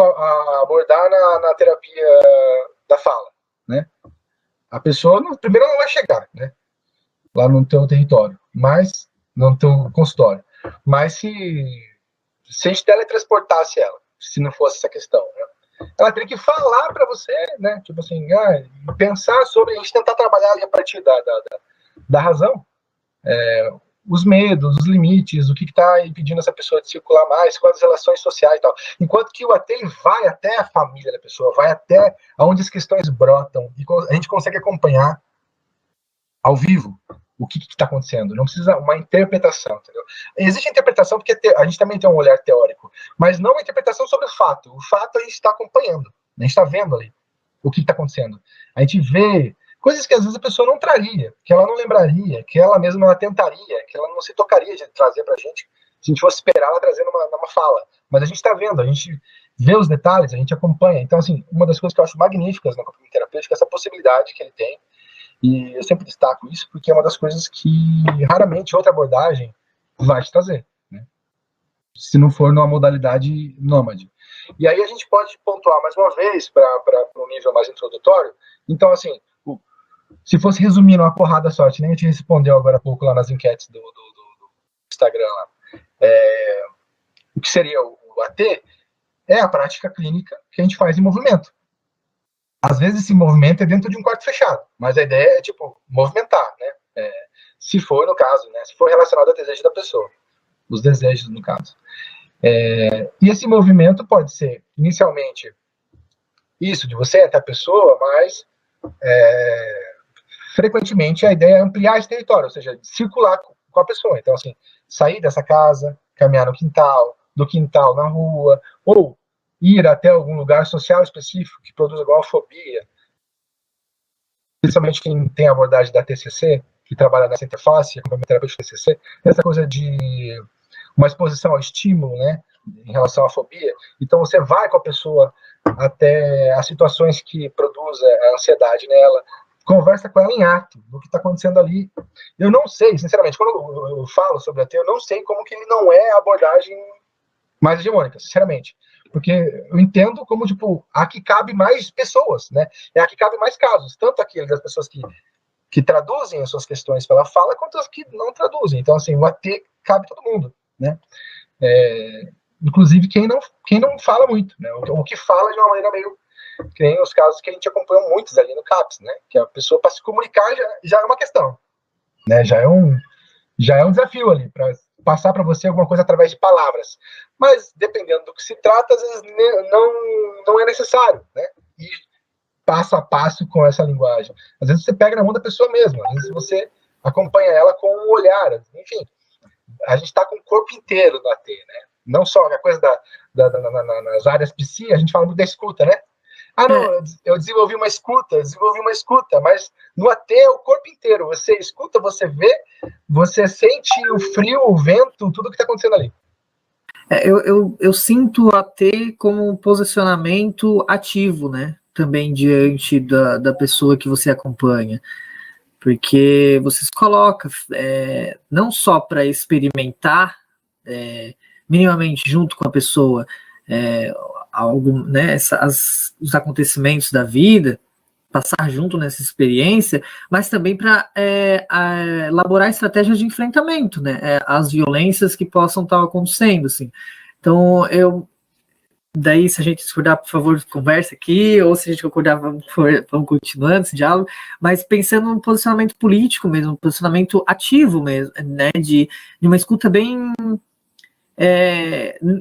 abordar na terapia da fala, né? A pessoa, primeiro, não vai chegar, né, lá no teu território, mas no teu consultório. Mas se a gente teletransportasse ela, se não fosse essa questão, né, ela teria que falar para você, né, tipo assim, pensar sobre, a gente tentar trabalhar ali a partir da razão, os medos, os limites, o que está impedindo essa pessoa de circular mais, quais as relações sociais e tal. Enquanto que o AT vai até a família da pessoa, vai até onde as questões brotam, e a gente consegue acompanhar ao vivo o que está acontecendo. Não precisa uma interpretação, entendeu? Existe interpretação porque a gente também tem um olhar teórico, mas não uma interpretação sobre o fato. O fato a gente está acompanhando, a gente está vendo ali o que está acontecendo. A gente vê coisas que às vezes a pessoa não traria, que ela não lembraria, que ela mesma não tentaria, que ela não se tocaria de trazer para a gente, se a gente fosse esperar ela trazendo uma fala. Mas a gente está vendo, a gente vê os detalhes, a gente acompanha. Então, assim, uma das coisas que eu acho magníficas no acompanhamento terapêutico é essa possibilidade que ele tem. E eu sempre destaco isso porque é uma das coisas que raramente outra abordagem vai te trazer, né? Se não for numa modalidade nômade. E aí a gente pode pontuar mais uma vez para um nível mais introdutório. Então, assim, se fosse resumir numa porrada só, nem a gente respondeu agora há pouco lá nas enquetes do Instagram lá. O que seria o AT é a prática clínica que a gente faz em movimento. Às vezes esse movimento é dentro de um quarto fechado, mas a ideia é, tipo, movimentar, né? Se for, no caso, né? Se for relacionado ao desejo da pessoa. Os desejos, no caso. E esse movimento pode ser, inicialmente, isso, de você até a pessoa, mas frequentemente a ideia é ampliar esse território, ou seja, circular com a pessoa. Então, assim, sair dessa casa, caminhar no quintal, do quintal na rua, ou ir até algum lugar social específico que produza alguma fobia, principalmente quem tem a abordagem da TCC, que trabalha nessa interface, acompanhamento terapêutico TCC, essa coisa de uma exposição ao estímulo, né, em relação à fobia. Então você vai com a pessoa até as situações que produzem a ansiedade nela, conversa com ela em ato, do que está acontecendo ali. Eu não sei, sinceramente, quando eu falo sobre AT, eu não sei como que ele não é a abordagem mais hegemônica, sinceramente. Porque eu entendo como, tipo, aqui cabe mais pessoas, né? Aqui cabe mais casos, tanto aqueles das pessoas que traduzem as suas questões pela fala, quanto as que não traduzem. Então, assim, o AT cabe todo mundo, né? Inclusive quem não fala muito, né? O que fala de uma maneira meio... Que nem os casos que a gente acompanhou muitos ali no CAPS, né? Que a pessoa, para se comunicar, já é uma questão, né? Já é um desafio ali, para passar para você alguma coisa através de palavras. Mas, dependendo do que se trata, às vezes não é necessário, né? E passo a passo com essa linguagem. Às vezes você pega na mão da pessoa mesmo, às vezes você acompanha ela com um olhar, enfim. A gente está com o corpo inteiro no AT, né? Não só a coisa nas áreas psi, a gente fala muito da escuta, né? Não, eu desenvolvi uma escuta, mas no AT é o corpo inteiro. Você escuta, você vê, você sente o frio, o vento, tudo que está acontecendo ali. Eu sinto o AT como um posicionamento ativo, né? Também diante da pessoa que você acompanha. Porque você se coloca não só para experimentar minimamente junto com a pessoa né, os acontecimentos da vida, passar junto nessa experiência, mas também para elaborar estratégias de enfrentamento, né, às violências que possam estar acontecendo, assim. Então, daí, se a gente discordar, por favor, conversa aqui, ou se a gente concordar, vamos continuando esse diálogo, mas pensando num posicionamento político mesmo, um posicionamento ativo mesmo, né, de uma escuta bem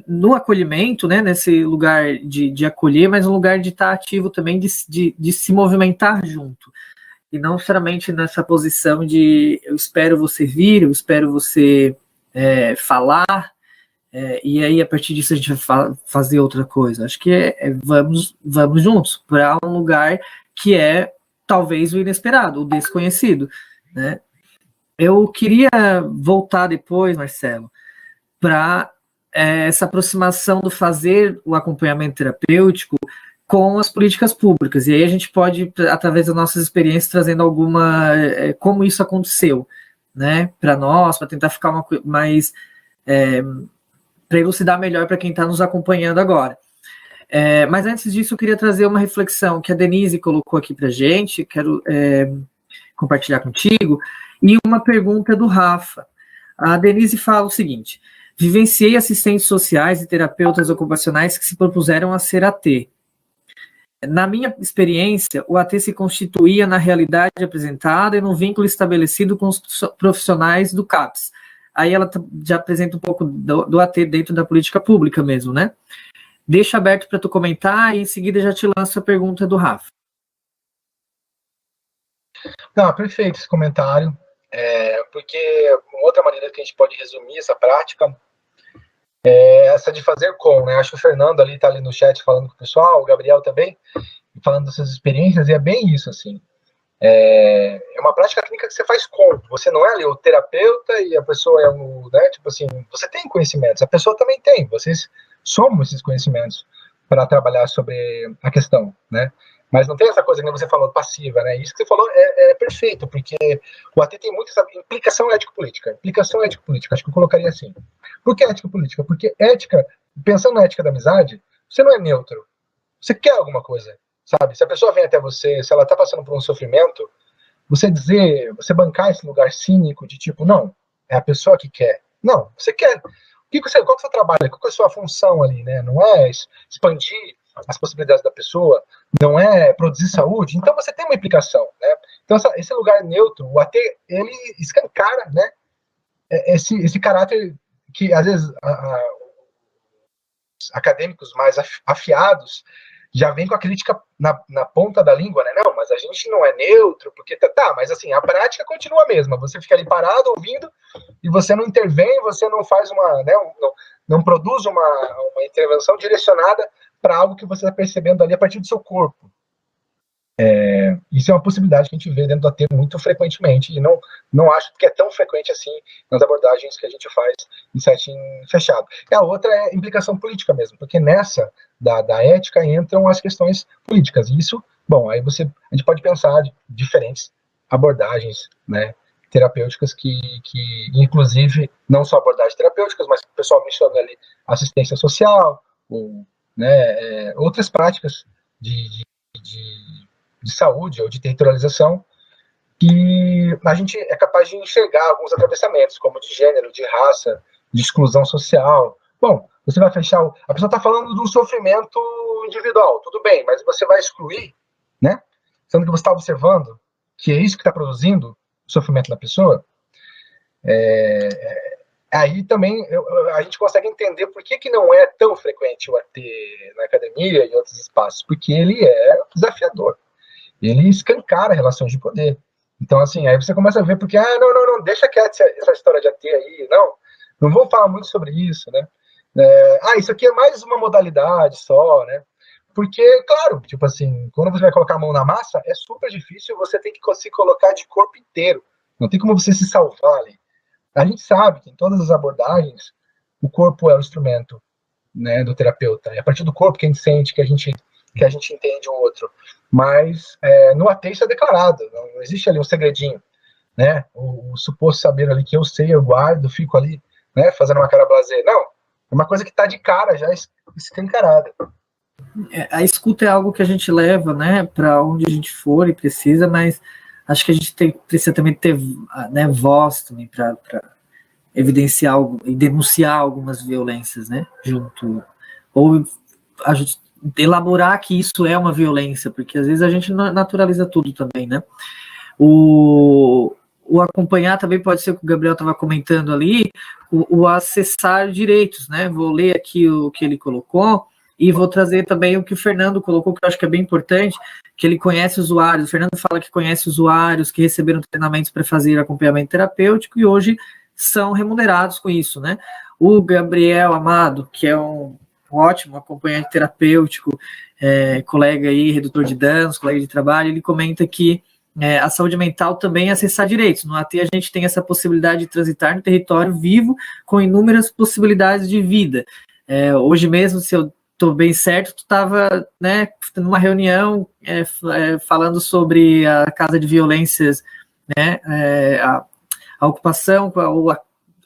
no acolhimento, né, nesse lugar de acolher, mas um lugar de estar ativo também, de se movimentar junto, e não necessariamente nessa posição de eu espero você vir, eu espero você falar, e aí a partir disso a gente vai fazer outra coisa. Acho que vamos juntos para um lugar que é talvez o inesperado, o desconhecido, né? Eu queria voltar depois, Marcelo, para essa aproximação do fazer o acompanhamento terapêutico com as políticas públicas. E aí a gente pode, através das nossas experiências, trazendo como isso aconteceu, né, para nós, para tentar ficar mais para elucidar melhor para quem está nos acompanhando agora. Mas antes disso, eu queria trazer uma reflexão que a Denise colocou aqui para a gente, quero compartilhar contigo, e uma pergunta do Rafa. A Denise fala o seguinte: vivenciei assistentes sociais e terapeutas ocupacionais que se propuseram a ser AT. Na minha experiência, o AT se constituía na realidade apresentada e no vínculo estabelecido com os profissionais do CAPS. Aí ela já apresenta um pouco do AT dentro da política pública mesmo, né? Deixa aberto para tu comentar e em seguida já te lanço a pergunta do Rafa. Não, perfeito esse comentário, porque uma outra maneira que a gente pode resumir essa prática é essa de fazer com, né? Acho que o Fernando está ali no chat falando com o pessoal, o Gabriel também, falando das suas experiências, e é bem isso, assim. É uma prática clínica que você faz com. Você não é ali o terapeuta e a pessoa é o, né, tipo assim, você tem conhecimentos, a pessoa também tem, vocês somam esses conhecimentos para trabalhar sobre a questão, né? Mas não tem essa coisa que você falou, passiva, né? Isso que você falou é perfeito, porque o AT tem muito essa implicação ético-política. Implicação ético-política, acho que eu colocaria assim. Por que ético-política? Porque ética, pensando na ética da amizade, você não é neutro. Você quer alguma coisa, sabe? Se a pessoa vem até você, se ela está passando por um sofrimento, você bancar esse lugar cínico de tipo, não, é a pessoa que quer. Não, você quer. Qual que é o seu trabalho? Qual que é a sua função ali, né? Não é expandir as possibilidades da pessoa, não é produzir saúde. Então você tem uma implicação, né? Então esse lugar neutro, o AT, ele escancara, né? Esse caráter que às vezes os acadêmicos mais afiados já vem com a crítica na ponta da língua, né? Não, mas a gente não é neutro, porque mas assim, a prática continua a mesma. Você fica ali parado, ouvindo, e você não intervém, você não faz não produz uma intervenção direcionada para algo que você está percebendo ali a partir do seu corpo. Isso é uma possibilidade que a gente vê dentro do AT muito frequentemente, e não acho que é tão frequente assim nas abordagens que a gente faz em setting fechado. E a outra é implicação política mesmo, porque nessa da ética entram as questões políticas. E isso, bom, aí a gente pode pensar de diferentes abordagens, né, terapêuticas que inclusive, não só abordagens terapêuticas, mas o pessoal menciona ali assistência social, ou, né, outras práticas de saúde ou de territorialização, que a gente é capaz de enxergar alguns atravessamentos, como de gênero, de raça, de exclusão social. Bom, você vai fechar... A pessoa está falando de um sofrimento individual, tudo bem, mas você vai excluir, né? Sendo que você está observando que é isso que está produzindo o sofrimento da pessoa. Aí também a gente consegue entender por que não é tão frequente o AT na academia e em outros espaços, porque ele é desafiador. Ele escancara relações de poder. Então, assim, aí você começa a ver porque, não, deixa quieto essa história de AT aí, não vamos falar muito sobre isso, né? Isso aqui é mais uma modalidade só, né? Porque, claro, tipo assim, quando você vai colocar a mão na massa, é super difícil, você tem que se colocar de corpo inteiro. Não tem como você se salvar ali. A gente sabe que em todas as abordagens, o corpo é o instrumento, né, do terapeuta. É a partir do corpo que a gente sente, que a gente entende o outro. Mas no AT isso é declarado, não existe ali um segredinho, né? O suposto saber ali que eu sei, eu guardo, fico ali, né, fazendo uma cara blasé. Não, é uma coisa que está de cara já escancarada. A escuta é algo que a gente leva, né, para onde a gente for e precisa, mas acho que a gente precisa também ter, né, voz também para evidenciar e denunciar algumas violências, né, junto, ou a gente elaborar que isso é uma violência, porque às vezes a gente naturaliza tudo também, né. O acompanhar também pode ser o que o Gabriel estava comentando ali, o acessar direitos, né, vou ler aqui o que ele colocou, e vou trazer também o que o Fernando colocou, que eu acho que é bem importante, que ele conhece usuários. O Fernando fala que conhece usuários que receberam treinamentos para fazer acompanhamento terapêutico e hoje são remunerados com isso, né? O Gabriel Amado, que é um ótimo acompanhante terapêutico, colega aí, redutor de danos, colega de trabalho, ele comenta que a saúde mental também é acessar direitos. No AT a gente tem essa possibilidade de transitar no território vivo com inúmeras possibilidades de vida. Hoje mesmo, se eu estou bem certo, tu estava, né, numa reunião falando sobre a casa de violências, né, a ocupação, a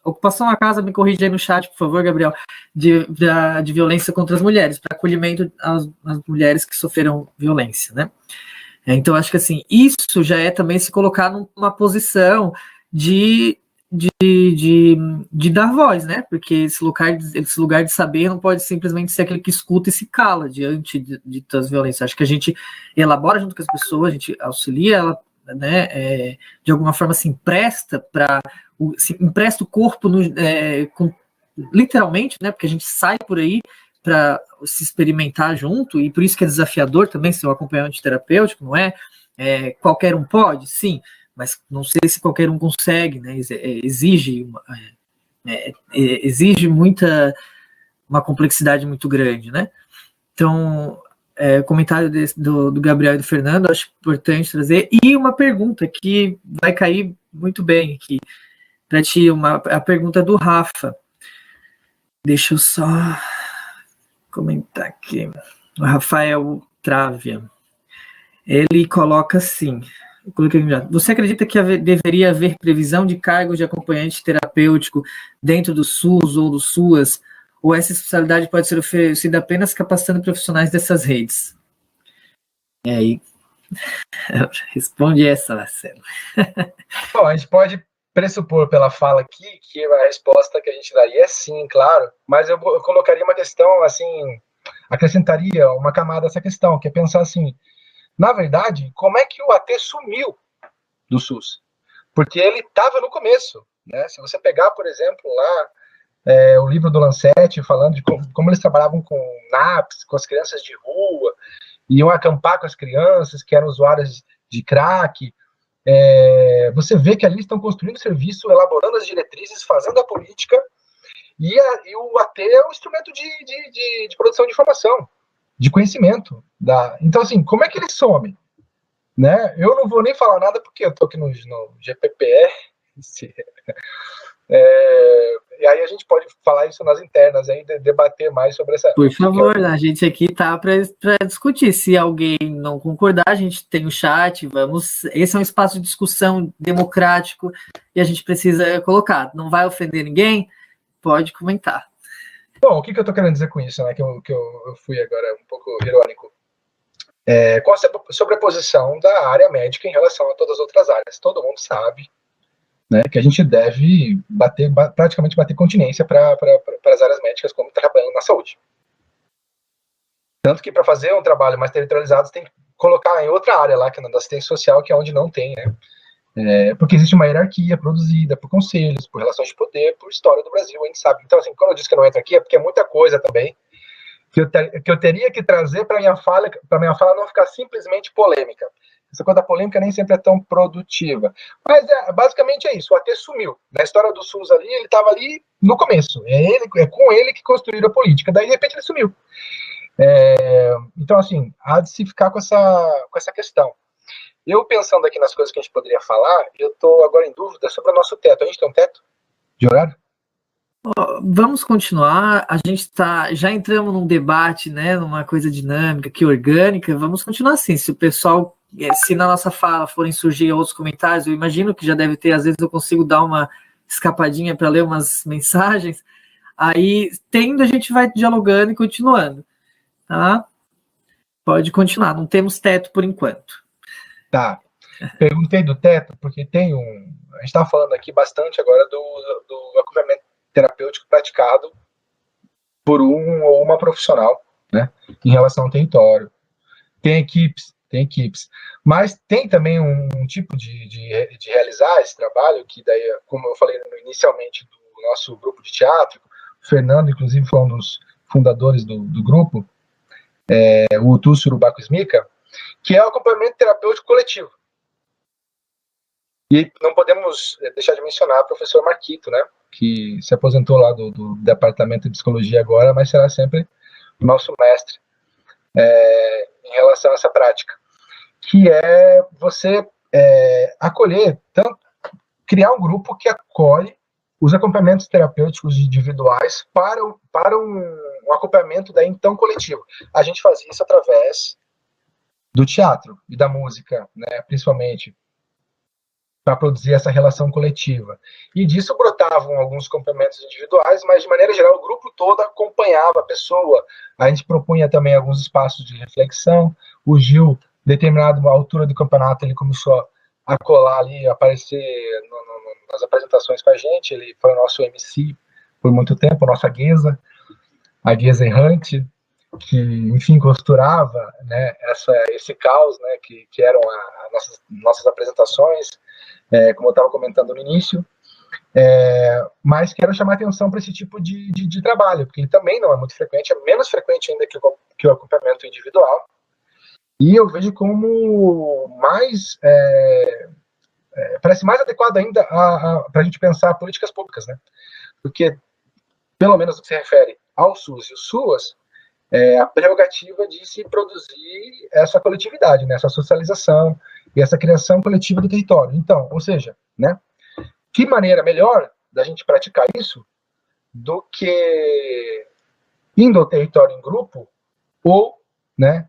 ocupação, a casa, me corrija aí no chat, por favor, Gabriel, de violência contra as mulheres, para acolhimento às mulheres que sofreram violência, né. Então, acho que assim, isso já é também se colocar numa posição de dar voz, né? Porque esse lugar de saber não pode simplesmente ser aquele que escuta e se cala diante de todas as violências. Acho que a gente elabora junto com as pessoas, a gente auxilia ela, né? De alguma forma se empresta o corpo literalmente, né? Porque a gente sai por aí para se experimentar junto, e por isso que é desafiador também ser um acompanhamento terapêutico, não é? Qualquer um pode, sim, mas não sei se qualquer um consegue, né? Exige uma complexidade muito grande, né? Então, comentário do Gabriel e do Fernando, acho importante trazer, e uma pergunta que vai cair muito bem aqui para ti, a pergunta do Rafa. Deixa eu só comentar aqui. O Rafael Trávia. Ele coloca assim, você acredita que deveria haver previsão de cargos de acompanhante terapêutico dentro do SUS ou do SUAS, ou essa especialidade pode ser oferecida apenas capacitando profissionais dessas redes? E aí, responde essa, Marcelo. Bom, a gente pode pressupor pela fala aqui que a resposta que a gente daria é sim, claro, mas eu colocaria uma questão, assim, acrescentaria uma camada a essa questão, que é pensar assim, na verdade, como é que o AT sumiu do SUS? Porque ele estava no começo, né? Se você pegar, por exemplo, lá o livro do Lancet, falando de como eles trabalhavam com NAPS, com as crianças de rua, iam acampar com as crianças que eram usuárias de crack, você vê que ali estão construindo serviço, elaborando as diretrizes, fazendo a política, e o AT é um instrumento de produção de informação, de conhecimento. Então, assim, como é que ele some? Né? Eu não vou nem falar nada porque eu estou aqui no GPPR, e aí a gente pode falar isso nas internas, aí, debater mais sobre essa... Por favor, a gente aqui tá para discutir. Se alguém não concordar, a gente tem o chat, esse é um espaço de discussão democrático e a gente precisa colocar. Não vai ofender ninguém? Pode comentar. Bom, o que eu estou querendo dizer com isso, né? Que eu fui agora um pouco irônico. Qual a sobreposição da área médica em relação a todas as outras áreas? Todo mundo sabe, né, que a gente deve praticamente bater continência para as áreas médicas como trabalhando na saúde. Tanto que para fazer um trabalho mais territorializado, você tem que colocar em outra área lá, que é na assistência social, que é onde não tem, né? Porque existe uma hierarquia produzida por conselhos, por relações de poder, por história do Brasil, a gente sabe. Então, assim, quando eu disse que eu não entro aqui, é porque é muita coisa também que eu teria que trazer para minha fala não ficar simplesmente polêmica. Essa coisa da polêmica nem sempre é tão produtiva. Mas basicamente é isso, o AT sumiu. Na história do SUS ali, ele estava ali no começo. É com ele que construíram a política. Daí, de repente, ele sumiu. Então, assim, há de se ficar com essa questão. Eu, pensando aqui nas coisas que a gente poderia falar, eu estou agora em dúvida sobre o nosso teto. A gente tem um teto de horário? Vamos continuar. A gente já entramos num debate, né, numa coisa dinâmica, que orgânica. Vamos continuar assim. Se o pessoal, se na nossa fala forem surgir outros comentários, eu imagino que já deve ter. Às vezes eu consigo dar uma escapadinha para ler umas mensagens. Aí, a gente vai dialogando e continuando, tá? Pode continuar. Não temos teto por enquanto. Tá. Perguntei do teto porque tem a gente está falando aqui bastante agora do acompanhamento terapêutico praticado por um ou uma profissional, né, em relação ao território. Tem equipes, mas tem também um tipo de realizar esse trabalho, que daí, como eu falei inicialmente do nosso grupo de teatro, o Fernando, inclusive, foi um dos fundadores do grupo, o Túcio Urubaco Smica, que é o acompanhamento terapêutico coletivo. E não podemos deixar de mencionar o professor Marquito, né, que se aposentou lá do departamento de psicologia agora, mas será sempre o nosso mestre em relação a essa prática, que é você acolher, criar um grupo que acolhe os acompanhamentos terapêuticos individuais para um acompanhamento daí então coletivo. A gente fazia isso através do teatro e da música, né, principalmente, para produzir essa relação coletiva. E disso brotavam alguns complementos individuais, mas, de maneira geral, o grupo todo acompanhava a pessoa. A gente propunha também alguns espaços de reflexão. O Gil, determinada altura do campeonato, ele começou a colar ali, a aparecer nas apresentações com a gente. Ele foi o nosso MC por muito tempo, a nossa guesa, a guesa errante, que, enfim, costurava, né, esse caos, né, que eram as nossas apresentações, como eu estava comentando no início, mas quero chamar atenção para esse tipo de trabalho, porque ele também não é muito frequente, é menos frequente ainda que o acompanhamento individual, e eu vejo como parece mais adequado ainda para a gente pensar políticas públicas, né? Porque, pelo menos no que se refere ao SUS e o SUAS, a prerrogativa de se produzir essa coletividade, né, essa socialização e essa criação coletiva do território. Então, ou seja, né, que maneira melhor da gente praticar isso do que indo ao território em grupo ou, né,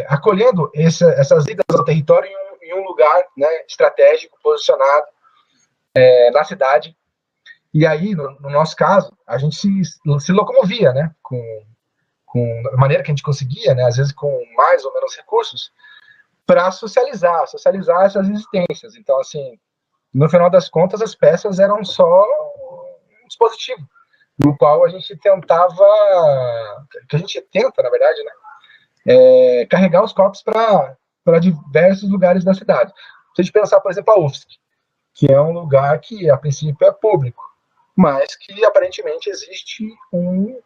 acolhendo essas idas ao território em um lugar, né, estratégico, posicionado na cidade. E aí, no nosso caso, a gente se locomovia, né, com a maneira que a gente conseguia, né, às vezes com mais ou menos recursos, para socializar essas existências. Então, assim, no final das contas, as peças eram só um dispositivo, no qual a gente tentava, que a gente tenta, na verdade, né, carregar os corpos para diversos lugares da cidade. Se a gente pensar, por exemplo, a UFSC, que é um lugar que, a princípio, é público, mas que, aparentemente, existe um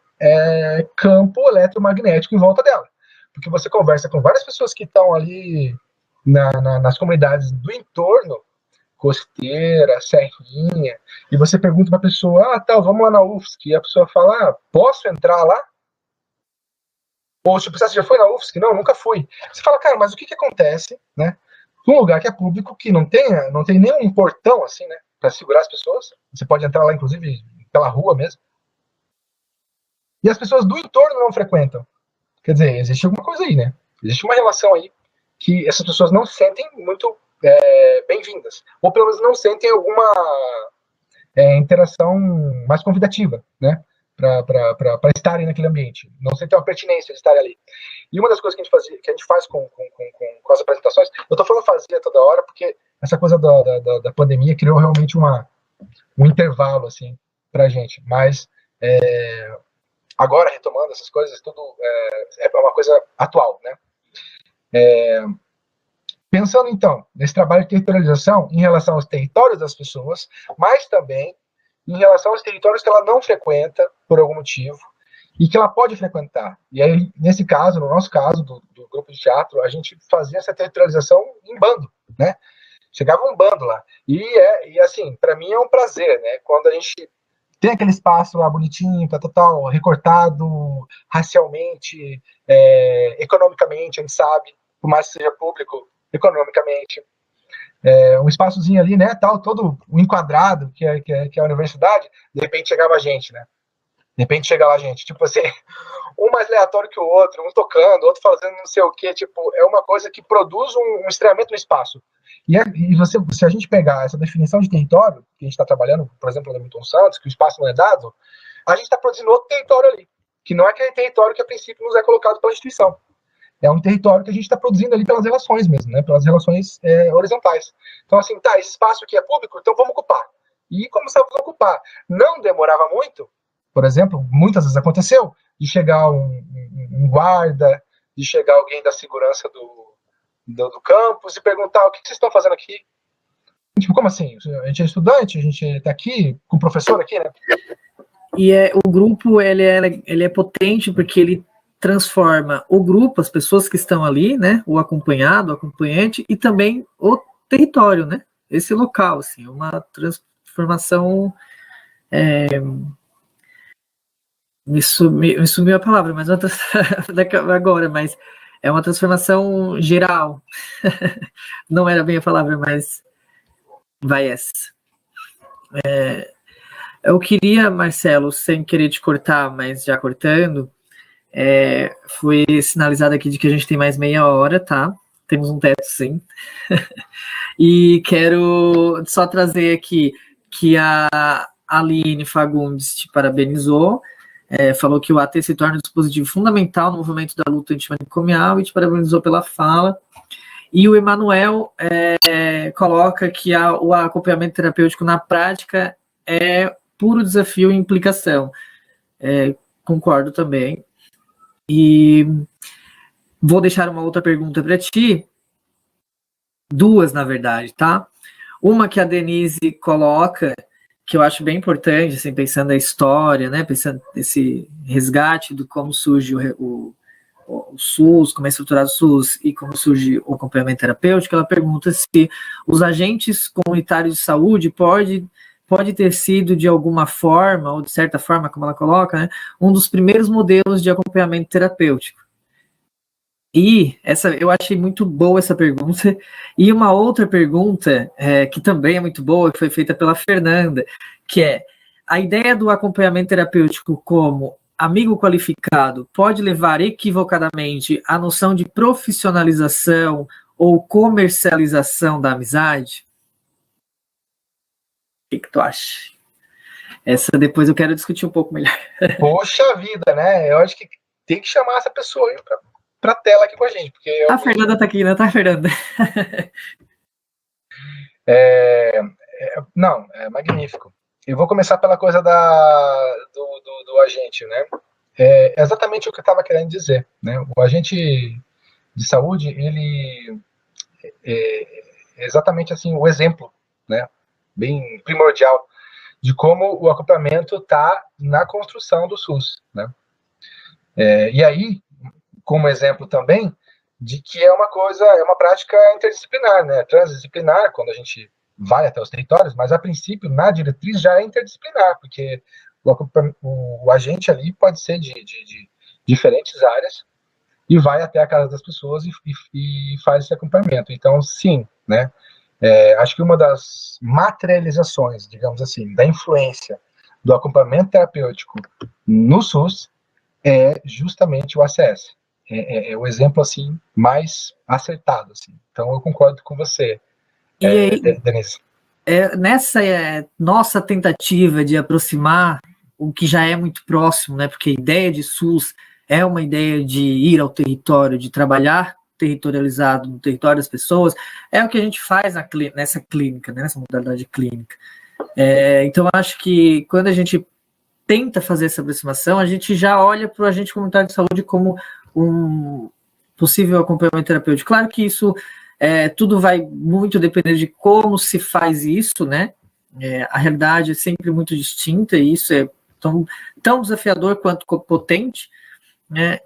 campo eletromagnético em volta dela. Porque você conversa com várias pessoas que estão ali nas comunidades do entorno, Costeira, Serrinha, e você pergunta para a pessoa, vamos lá na UFSC, e a pessoa fala, posso entrar lá? Ou tipo, você já foi na UFSC? Não, nunca fui. Você fala, cara, mas o que acontece, né? Num lugar que é público, que não tem nenhum portão, assim, né, para segurar as pessoas, você pode entrar lá, inclusive, pela rua mesmo, e as pessoas do entorno não frequentam. Quer dizer, existe alguma coisa aí, né? Existe uma relação aí que essas pessoas não sentem muito bem-vindas. Ou pelo menos não sentem alguma interação mais convidativa, né? Para estarem naquele ambiente. Não sentem uma pertinência de estar ali. E uma das coisas que a gente faz com as apresentações, eu estou falando fazia toda hora, porque essa coisa da pandemia criou realmente um intervalo, assim, pra gente. Mas agora, retomando essas coisas, tudo é uma coisa atual, né? Pensando, então, nesse trabalho de territorialização em relação aos territórios das pessoas, mas também em relação aos territórios que ela não frequenta por algum motivo e que ela pode frequentar. E aí, nesse caso, no nosso caso, do grupo de teatro, a gente fazia essa territorialização em bando, né? Chegava um bando lá. E assim, para mim é um prazer, né? Quando a gente tem aquele espaço lá bonitinho, total, recortado, racialmente, economicamente, a gente sabe, por mais que seja público, economicamente. Um espaçozinho ali, né, tal, todo enquadrado, que é a universidade, de repente chegava a gente, né? De repente chega lá a gente, tipo assim, um mais aleatório que o outro, um tocando, outro fazendo não sei o quê, tipo, é uma coisa que produz um estranhamento no espaço. E se a gente pegar essa definição de território, que a gente está trabalhando, por exemplo, no Milton Santos, que o espaço não é dado, a gente está produzindo outro território ali, que não é aquele território que a princípio nos é colocado pela instituição. É um território que a gente está produzindo ali pelas relações mesmo, né? Pelas relações horizontais. Então, assim, esse espaço aqui é público, então vamos ocupar. E começamos a ocupar. Não demorava muito, por exemplo, muitas vezes aconteceu, de chegar um guarda, de chegar alguém da segurança do campus e perguntar o que vocês estão fazendo aqui. Tipo, como assim? A gente é estudante, a gente está aqui com o professor aqui, né? E o grupo, ele é potente porque ele transforma o grupo, as pessoas que estão ali, né, o acompanhado, o acompanhante, e também o território, né, esse local, assim, uma transformação, me sumiu a palavra, mas agora, mas é uma transformação geral, não era bem a palavra, mas vai essa. Eu queria, Marcelo, sem querer te cortar, mas já cortando, foi sinalizado aqui de que a gente tem mais meia hora, tá? Temos um teto, sim. E quero só trazer aqui que a Aline Fagundes te parabenizou, falou que o AT se torna um dispositivo fundamental no movimento da luta antimanicomial e te parabenizou pela fala. E o Emanuel coloca que o acompanhamento terapêutico na prática é puro desafio e implicação. Concordo também. E vou deixar uma outra pergunta para ti, duas, na verdade, tá? Uma que a Denise coloca, que eu acho bem importante, assim, pensando na história, né? Pensando nesse resgate do como surge o SUS, como é estruturado o SUS e como surge o acompanhamento terapêutico. Ela pergunta se os agentes comunitários de saúde podem pode ter sido, de alguma forma, ou de certa forma, como ela coloca, né, um dos primeiros modelos de acompanhamento terapêutico. E eu achei muito boa essa pergunta. E uma outra pergunta, que também é muito boa, que foi feita pela Fernanda, que é: a ideia do acompanhamento terapêutico como amigo qualificado pode levar equivocadamente à noção de profissionalização ou comercialização da amizade? O que tu acha? Essa depois eu quero discutir um pouco melhor. Poxa vida, né? Eu acho que tem que chamar essa pessoa aí para a tela aqui com a gente. Porque a Fernanda tá aqui, né? Tá, Fernanda? Não, é magnífico. Eu vou começar pela coisa do agente, né? É exatamente o que eu estava querendo dizer, né? O agente de saúde, ele é exatamente assim o exemplo, né? Bem primordial de como o acompanhamento está na construção do SUS, né? E aí, como exemplo também de que é uma prática interdisciplinar, né? Transdisciplinar, quando a gente vai até os territórios, mas a princípio, na diretriz, já é interdisciplinar, porque o agente ali pode ser de diferentes áreas e vai até a casa das pessoas e faz esse acompanhamento. Então, sim, né? Acho que uma das materializações, digamos assim, da influência do acompanhamento terapêutico no SUS é justamente o ACS. É o exemplo assim mais acertado. Assim. Então eu concordo com você, Denise. Nessa nossa tentativa de aproximar o que já é muito próximo, né? Porque a ideia de SUS é uma ideia de ir ao território, de trabalhar territorializado no território das pessoas, é o que a gente faz nessa clínica, né, nessa modalidade clínica. Então, acho que quando a gente tenta fazer essa aproximação, a gente já olha para o agente comunitário de saúde como um possível acompanhamento terapêutico. Claro que isso tudo vai muito depender de como se faz isso, né? A realidade é sempre muito distinta e isso é tão desafiador quanto potente, né?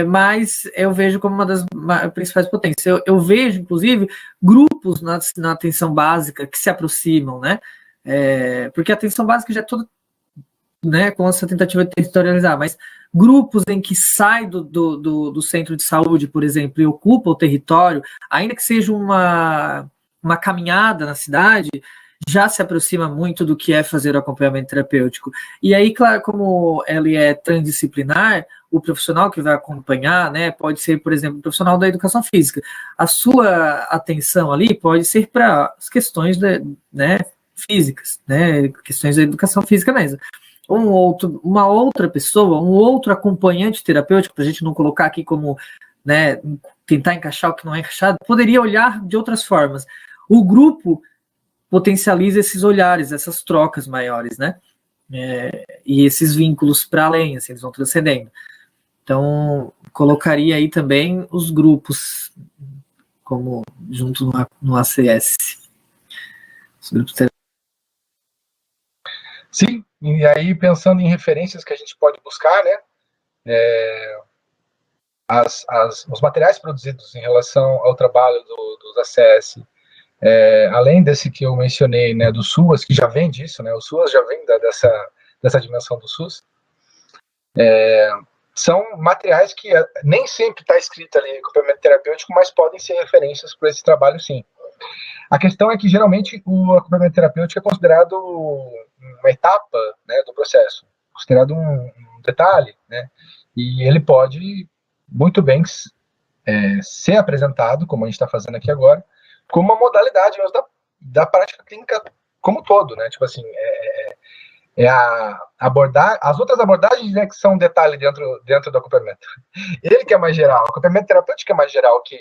Mas eu vejo como uma das principais potências. Eu vejo, inclusive, grupos na atenção básica que se aproximam, né? Porque a atenção básica já é toda, né, com essa tentativa de territorializar, mas grupos em que saem do centro de saúde, por exemplo, e ocupam o território, ainda que seja uma caminhada na cidade, já se aproxima muito do que é fazer o acompanhamento terapêutico. E aí, claro, como ele é transdisciplinar, o profissional que vai acompanhar, né, pode ser, por exemplo, um profissional da educação física. A sua atenção ali pode ser para as questões, né, físicas, né, questões da educação física mesmo. Uma outra pessoa, um outro acompanhante terapêutico, para a gente não colocar aqui como, né, tentar encaixar o que não é encaixado, poderia olhar de outras formas. O grupo potencializa esses olhares, essas trocas maiores, né? E esses vínculos para além, assim, eles vão transcendendo. Então, colocaria aí também os grupos como junto no ACS. Os grupos Sim, e aí pensando em referências que a gente pode buscar, né? Os materiais produzidos em relação ao trabalho dos ACS, além desse que eu mencionei, né, do SUAS, que já vem disso, né? O SUAS já vem dessa dimensão do SUS. São materiais que nem sempre está escrito ali acompanhamento terapêutico, mas podem ser referências para esse trabalho, sim. A questão é que, geralmente, o acompanhamento terapêutico é considerado uma etapa, né, do processo, considerado um detalhe, né, e ele pode muito bem ser apresentado, como a gente está fazendo aqui agora, como uma modalidade mesmo da prática clínica como um todo, né, tipo assim, as outras abordagens, né, que são um detalhe dentro do acompanhamento. Ele que é mais geral, o acompanhamento terapêutico é mais geral que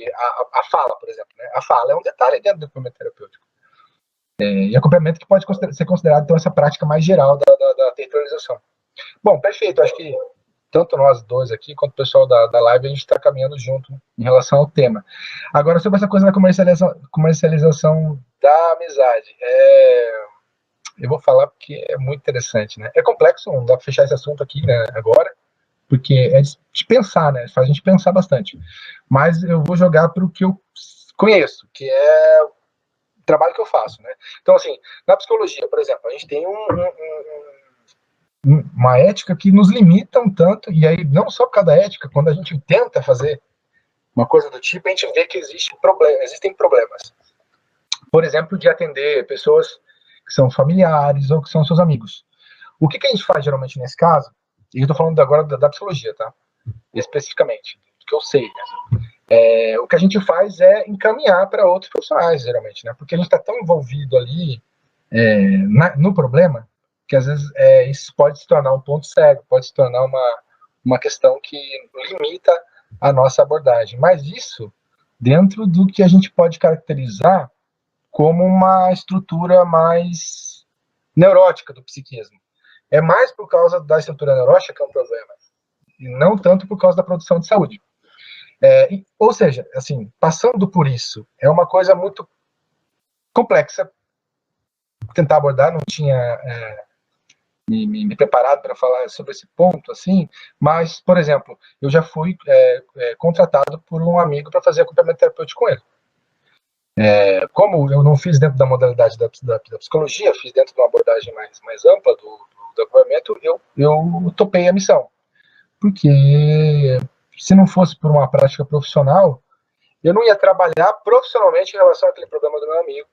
a fala, por exemplo. Né? A fala é um detalhe dentro do acompanhamento terapêutico. E acompanhamento que pode ser considerado, então, essa prática mais geral da territorialização. Bom, perfeito. Acho que tanto nós dois aqui, quanto o pessoal da live, a gente está caminhando junto em relação ao tema. Agora, sobre essa coisa da comercialização da amizade. Eu vou falar porque é muito interessante, né? É complexo, não dá para fechar esse assunto aqui, né, agora, porque é de pensar, né? Faz a gente pensar bastante. Mas eu vou jogar para o que eu conheço, que é trabalho que eu faço, né? Então, assim, na psicologia, por exemplo, a gente tem uma ética que nos limita um tanto, e aí não só por causa da ética, quando a gente tenta fazer uma coisa do tipo, a gente vê que existem problemas. Por exemplo, de atender pessoas que são familiares ou que são seus amigos. O que a gente faz geralmente nesse caso, e eu estou falando agora da psicologia, tá? Especificamente, do que eu sei, né? O que a gente faz é encaminhar para outros profissionais, geralmente, né? Porque a gente está tão envolvido ali no problema, que às vezes isso pode se tornar um ponto cego, pode se tornar uma questão que limita a nossa abordagem. Mas isso dentro do que a gente pode caracterizar como uma estrutura mais neurótica do psiquismo. É mais por causa da estrutura neurótica que é um problema, e não tanto por causa da produção de saúde. Ou seja, assim, passando por isso, é uma coisa muito complexa tentar abordar, não tinha me preparado para falar sobre esse ponto, assim, mas, por exemplo, eu já fui contratado por um amigo para fazer acompanhamento terapêutico com ele. Como eu não fiz dentro da modalidade da psicologia, fiz dentro de uma abordagem mais ampla do acompanhamento, eu topei a missão. Porque se não fosse por uma prática profissional, eu não ia trabalhar profissionalmente em relação àquele problema do meu amigo,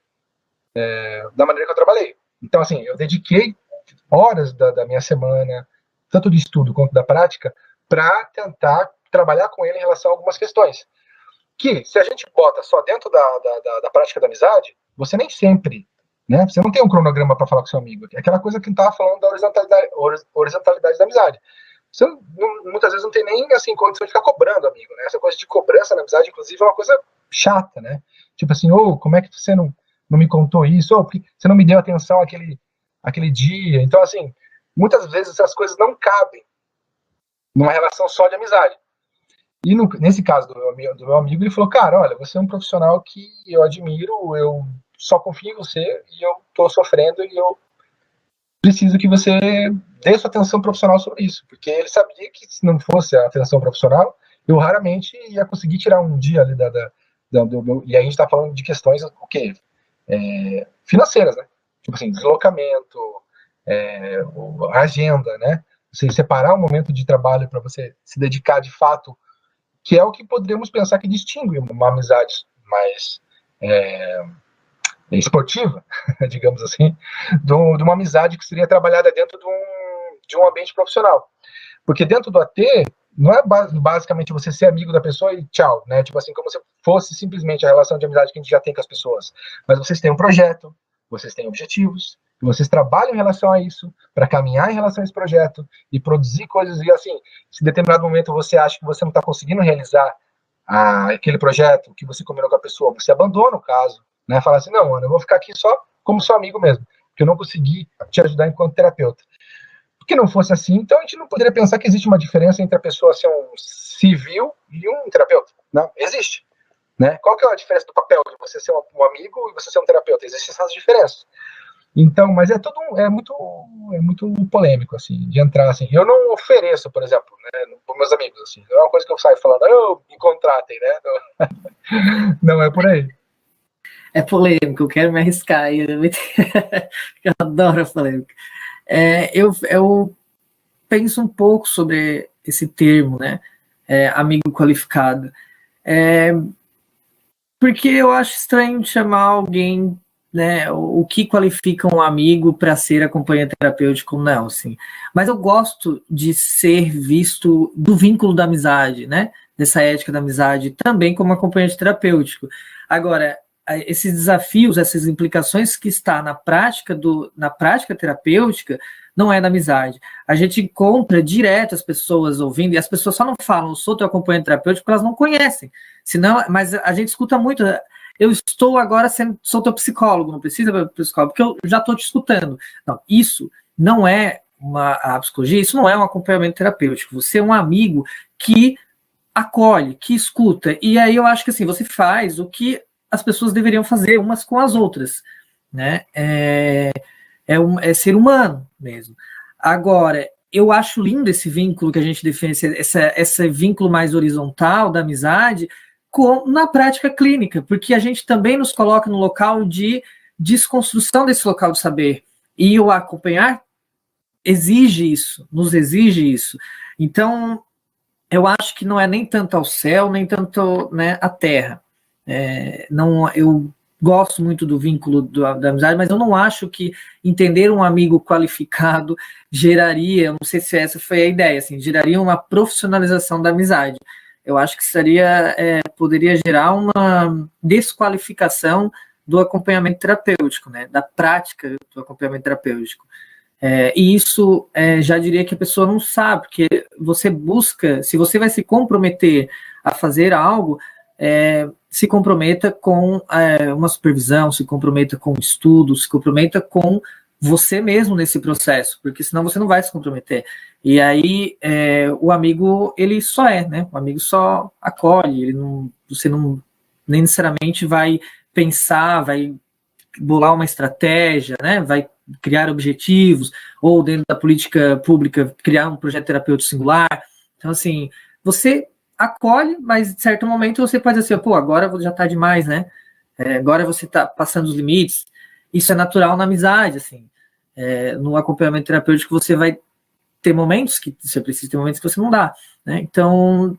da maneira que eu trabalhei. Então, assim, eu dediquei horas da minha semana, tanto de estudo quanto da prática, para tentar trabalhar com ele em relação a algumas questões. Que, se a gente bota só dentro da prática da amizade, você nem sempre, né? Você não tem um cronograma para falar com seu amigo. É aquela coisa que a gente estava falando da horizontalidade da amizade. Você muitas vezes não tem nem assim, condição de ficar cobrando amigo, né? Essa coisa de cobrança na amizade, inclusive, é uma coisa chata, né? Tipo assim, como é que você não me contou isso? Porque você não me deu atenção aquele dia. Então, assim, muitas vezes essas coisas não cabem numa relação só de amizade. E nesse caso do meu amigo, ele falou, cara, olha, você é um profissional que eu admiro, eu só confio em você e eu tô sofrendo e eu preciso que você dê sua atenção profissional sobre isso. Porque ele sabia que se não fosse a atenção profissional, eu raramente ia conseguir tirar um dia ali e aí a gente tá falando de questões, o quê? Financeiras, né? Tipo assim, deslocamento, agenda, né? Você separar um momento de trabalho para você se dedicar de fato, que é o que poderíamos pensar que distingue uma amizade mais esportiva, digamos assim, de uma amizade que seria trabalhada dentro de um ambiente profissional. Porque dentro do AT, não é basicamente você ser amigo da pessoa e tchau, né? Tipo assim, como se fosse simplesmente a relação de amizade que a gente já tem com as pessoas. Mas vocês têm um projeto, vocês têm objetivos, e vocês trabalham em relação a isso, para caminhar em relação a esse projeto e produzir coisas. E assim, se em determinado momento você acha que você não está conseguindo realizar aquele projeto que você combinou com a pessoa, você abandona o caso, né? Fala assim, não, Ana, eu vou ficar aqui só como seu amigo mesmo, porque eu não consegui te ajudar enquanto terapeuta. Que não fosse assim, então a gente não poderia pensar que existe uma diferença entre a pessoa ser um civil e um terapeuta. Não, existe. Né? Qual que é a diferença do papel de você ser um amigo e você ser um terapeuta? Existem essas diferenças. Então, mas é muito polêmico, assim, de entrar, assim. Eu não ofereço, por exemplo, né, para meus amigos, assim. Não é uma coisa que eu saio falando, me contratem, né? Não é por aí. É polêmico, eu quero me arriscar. Eu adoro a polêmica. Eu penso um pouco sobre esse termo, né? Amigo qualificado. Porque eu acho estranho chamar alguém, né? O que qualifica um amigo para ser acompanhante terapêutico, não, assim. Mas eu gosto de ser visto do vínculo da amizade, né? Dessa ética da amizade também como acompanhante terapêutico. Agora, esses desafios, essas implicações que está na prática terapêutica, não é da amizade. A gente encontra direto as pessoas ouvindo, e as pessoas só não falam, eu sou teu acompanhante terapêutico, porque elas não conhecem. Senão, mas a gente escuta muito, eu estou agora sou teu psicólogo, não precisa ser psicólogo, porque eu já estou te escutando. Não, isso não é a psicologia, isso não é um acompanhamento terapêutico. Você é um amigo que acolhe, que escuta, e aí eu acho que assim, você faz o que as pessoas deveriam fazer umas com as outras, né? É ser humano mesmo. Agora, eu acho lindo esse vínculo que a gente defende, esse vínculo mais horizontal da amizade, na prática clínica, porque a gente também nos coloca no local de desconstrução desse local de saber. E o acompanhar exige isso, nos exige isso. Então, eu acho que não é nem tanto ao céu, nem tanto, né, à terra. Não, eu gosto muito do vínculo da amizade, mas eu não acho que entender um amigo qualificado geraria, não sei se essa foi a ideia, assim, geraria uma profissionalização da amizade. Eu acho que poderia gerar uma desqualificação do acompanhamento terapêutico, né, da prática do acompanhamento terapêutico. E isso já diria que a pessoa não sabe, porque você busca, se você vai se comprometer a fazer algo, se comprometa com uma supervisão, se comprometa com estudo, se comprometa com você mesmo nesse processo, porque senão você não vai se comprometer. E aí o amigo, ele só né? O amigo só acolhe, você não nem necessariamente vai pensar, vai bolar uma estratégia, né? Vai criar objetivos, ou dentro da política pública, criar um projeto terapêutico singular. Então, assim, você acolhe, mas em certo momento você pode dizer assim, pô, agora já tá demais, né? Agora você tá passando os limites. Isso é natural na amizade, assim. No acompanhamento terapêutico você vai ter momentos que você precisa, ter momentos que você não dá, né? Então,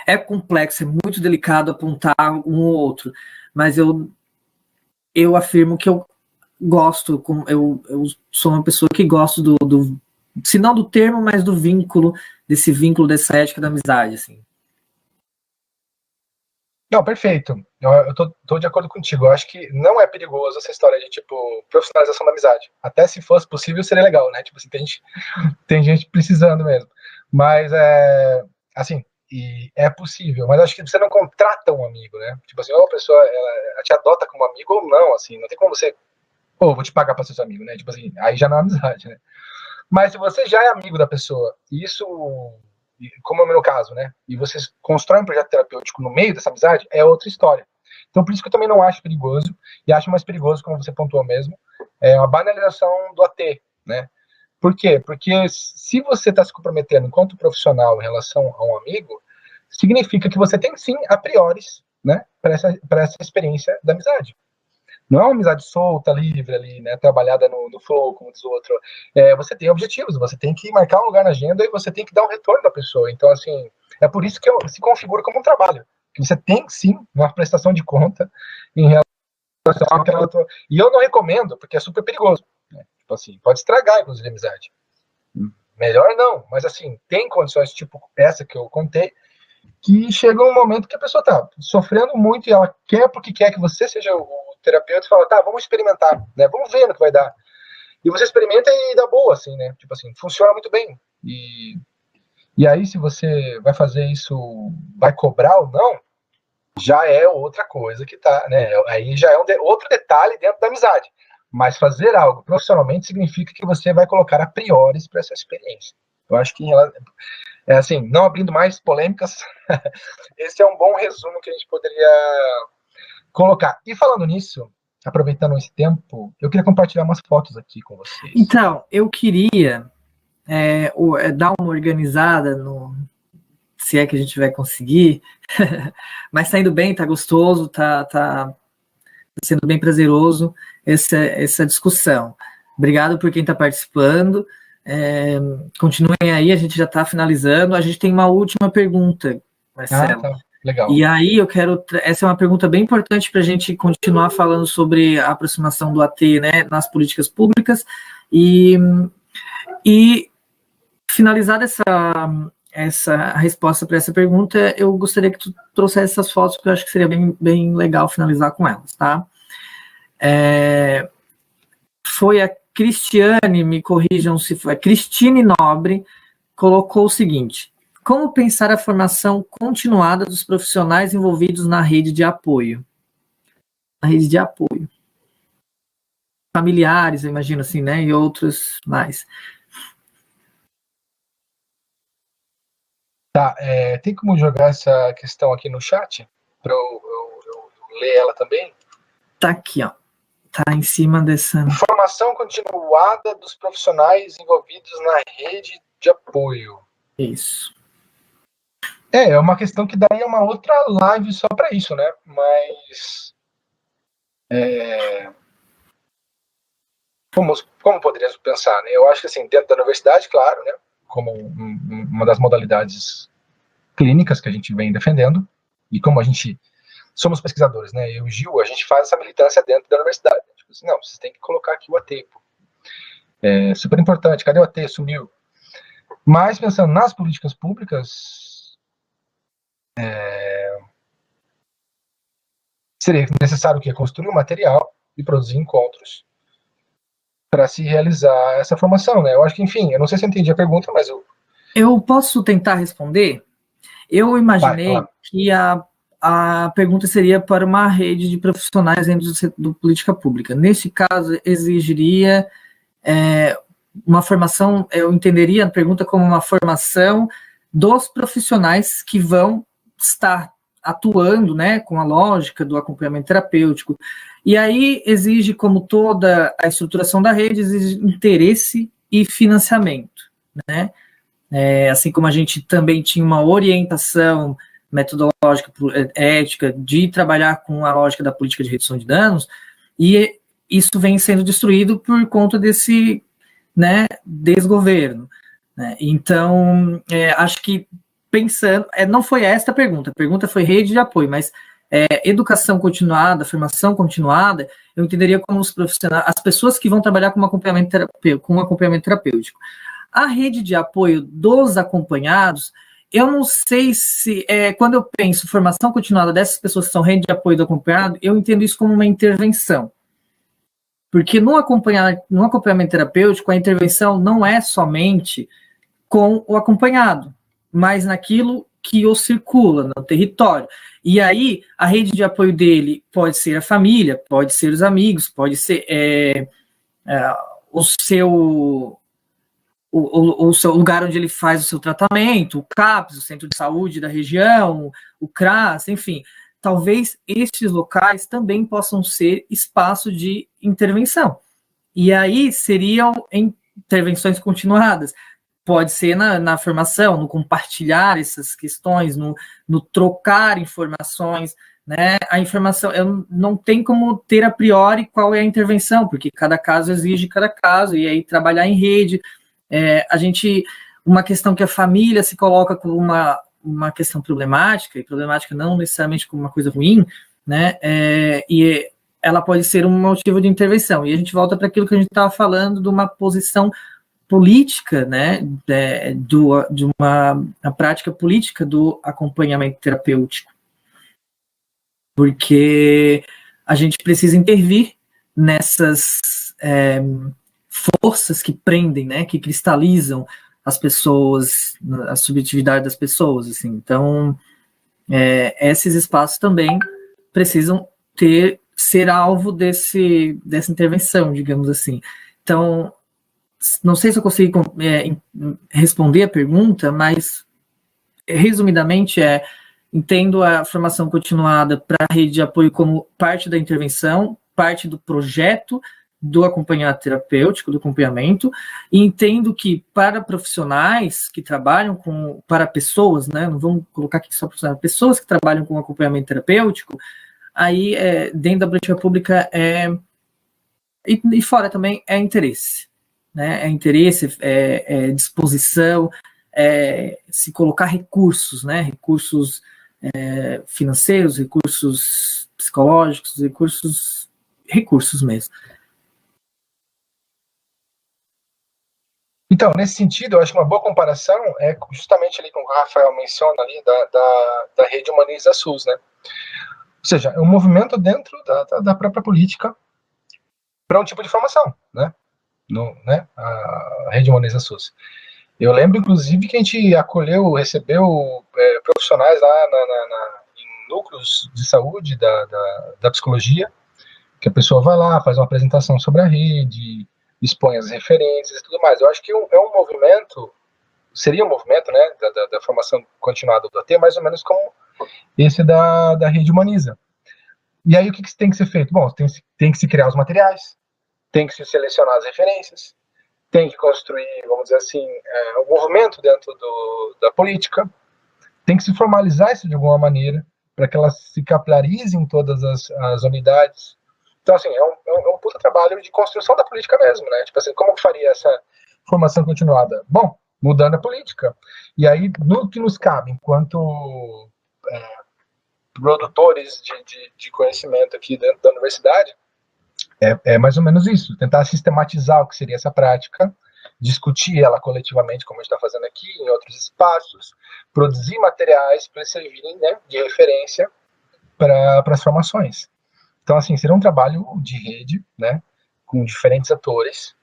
é complexo, é muito delicado apontar um ou outro, mas eu afirmo que eu gosto, eu sou uma pessoa que gosto se não do termo, mas do vínculo, dessa ética da amizade, assim. Não, perfeito. Eu tô de acordo contigo. Eu acho que não é perigoso essa história de, tipo, profissionalização da amizade. Até se fosse possível, seria legal, né? Tipo assim, tem gente precisando mesmo. Mas, assim, e é possível. Mas acho que você não contrata um amigo, né? Tipo assim, ou a pessoa, ela te adota como amigo ou não, assim. Não tem como você, vou te pagar pra ser seu amigo, né? Tipo assim, aí já não é amizade, né? Mas se você já é amigo da pessoa, e isso, como é o meu caso, né? E você constrói um projeto terapêutico no meio dessa amizade, é outra história. Então, por isso que eu também não acho perigoso, e acho mais perigoso, como você pontuou mesmo, uma banalização do AT, né? Por quê? Porque se você está se comprometendo enquanto profissional em relação a um amigo, significa que você tem sim, a priori, né, para essa experiência da amizade. Não é uma amizade solta, livre ali, né? Trabalhada no flow, como diz o outro. Você tem objetivos, você tem que marcar um lugar na agenda e você tem que dar um retorno da pessoa. Então, assim, é por isso que se configura como um trabalho. Que você tem, sim, uma prestação de conta em relação àquela tua... E eu não recomendo, porque é super perigoso. Né? Tipo assim, pode estragar, inclusive, a amizade. Melhor não, mas assim, tem condições tipo essa que eu contei, que chega um momento que a pessoa tá sofrendo muito e ela quer porque quer que você seja o terapeuta e fala, tá, vamos experimentar, né? Vamos ver no que vai dar. E você experimenta e dá boa, assim, né? Tipo assim, funciona muito bem. E aí, se você vai fazer isso, vai cobrar ou não, já é outra coisa que tá, né? Aí já é outro detalhe dentro da amizade. Mas fazer algo profissionalmente significa que você vai colocar a priori para essa experiência. Eu acho que assim, não abrindo mais polêmicas, esse é um bom resumo que a gente poderia colocar. E falando nisso, aproveitando esse tempo, eu queria compartilhar umas fotos aqui com vocês. Então, eu queria dar uma organizada se é que a gente vai conseguir, mas tá indo bem, tá gostoso, tá sendo bem prazeroso essa discussão. Obrigado por quem está participando. Continuem aí, a gente já está finalizando. A gente tem uma última pergunta, Marcelo. Tá. Legal. E aí essa é uma pergunta bem importante para a gente continuar falando sobre a aproximação do AT, né, nas políticas públicas e finalizar essa resposta para essa pergunta, eu gostaria que tu trouxesse essas fotos, porque eu acho que seria bem, bem legal finalizar com elas, tá? Foi a Cristiane, me corrijam se foi, a Cristine Nobre colocou o seguinte: como pensar a formação continuada dos profissionais envolvidos na rede de apoio? Na rede de apoio. Familiares, eu imagino assim, né? E outros mais. Tá, tem como jogar essa questão aqui no chat? Para eu ler ela também? Tá aqui, ó. Tá em cima dessa... Formação continuada dos profissionais envolvidos na rede de apoio. Isso. É uma questão que daria uma outra live só para isso, né? Mas como poderíamos pensar, né? Eu acho que assim, dentro da universidade, claro, né? Como uma das modalidades clínicas que a gente vem defendendo, e como a gente somos pesquisadores, né? Eu e o Gil, a gente faz essa militância dentro da universidade. Tipo assim, não, vocês têm que colocar aqui o AT. É super importante, cadê o AT? Sumiu. Mas pensando nas políticas públicas, seria necessário o quê? Construir um material e produzir encontros para se realizar essa formação, né? Eu acho que, enfim, eu não sei se eu entendi a pergunta, mas Eu posso tentar responder? Eu vai, imaginei lá. que a pergunta seria para uma rede de profissionais dentro do política pública. Nesse caso, exigiria uma formação, eu entenderia a pergunta como uma formação dos profissionais que vão estar atuando, né, com a lógica do acompanhamento terapêutico. E aí exige, como toda a estruturação da rede, exige interesse e financiamento, né? Assim como a gente também tinha uma orientação metodológica, ética, de trabalhar com a lógica da política de redução de danos, e isso vem sendo destruído por conta desse, né, desgoverno. Né? Então, acho que pensando, não foi esta a pergunta foi rede de apoio, mas educação continuada, formação continuada, eu entenderia como os profissionais, as pessoas que vão trabalhar com um acompanhamento terapêutico. A rede de apoio dos acompanhados, eu não sei se, quando eu penso formação continuada dessas pessoas que são rede de apoio do acompanhado, eu entendo isso como uma intervenção. Porque no acompanhamento terapêutico, a intervenção não é somente com o acompanhado, mas naquilo que o circula, no território. E aí, a rede de apoio dele pode ser a família, pode ser os amigos, pode ser o seu o seu lugar onde ele faz o seu tratamento, o CAPS, o Centro de Saúde da região, o CRAS, enfim, talvez estes locais também possam ser espaço de intervenção. E aí seriam intervenções continuadas. Pode ser na formação, no compartilhar essas questões, no trocar informações, né? A informação, eu não tem como ter a priori qual é a intervenção, porque cada caso exige cada caso, e aí trabalhar em rede, uma questão que a família se coloca como uma questão problemática, e problemática não necessariamente como uma coisa ruim, né? E ela pode ser um motivo de intervenção. E a gente volta para aquilo que a gente estava falando de uma posição política, né? De uma prática política do acompanhamento terapêutico. Porque a gente precisa intervir nessas forças que prendem, né, que cristalizam as pessoas, a subjetividade das pessoas, assim. Então, esses espaços também precisam ser alvo dessa intervenção, digamos assim. Então, não sei se eu consigo responder a pergunta, mas resumidamente entendo a formação continuada para a rede de apoio como parte da intervenção, parte do projeto do acompanhamento terapêutico, do acompanhamento, e entendo que para profissionais que trabalham para pessoas, né, não vamos colocar aqui só profissionais, pessoas que trabalham com acompanhamento terapêutico, aí dentro da política pública e fora também é interesse, né, interesse, disposição, se colocar recursos, né, recursos financeiros, recursos psicológicos, recursos mesmo. Então, nesse sentido, eu acho que uma boa comparação é justamente ali com o Rafael menciona ali da rede Humaniza SUS, né? Ou seja, é um movimento dentro da própria política para um tipo de formação, né? A rede Humaniza SUS. Eu lembro, inclusive, que a gente recebeu profissionais lá em núcleos de saúde da psicologia, que a pessoa vai lá, faz uma apresentação sobre a rede, expõe as referências e tudo mais. Eu acho que seria um movimento, né, da formação continuada do AT, mais ou menos como esse da rede Humaniza. E aí o que tem que ser feito? Bom, tem que se criar os materiais, tem que se selecionar as referências, tem que construir, vamos dizer assim, um movimento dentro da política, tem que se formalizar isso de alguma maneira, para que elas se capilarizem em todas as unidades. Então, assim, é um puta trabalho de construção da política mesmo, né? Tipo assim, como que faria essa formação continuada? Bom, mudando a política. E aí, no que nos cabe, enquanto produtores de conhecimento aqui dentro da universidade, é mais ou menos isso, tentar sistematizar o que seria essa prática, discutir ela coletivamente, como a gente está fazendo aqui, em outros espaços, produzir materiais para servirem, né, de referência para as formações. Então, assim, seria um trabalho de rede, né, com diferentes atores,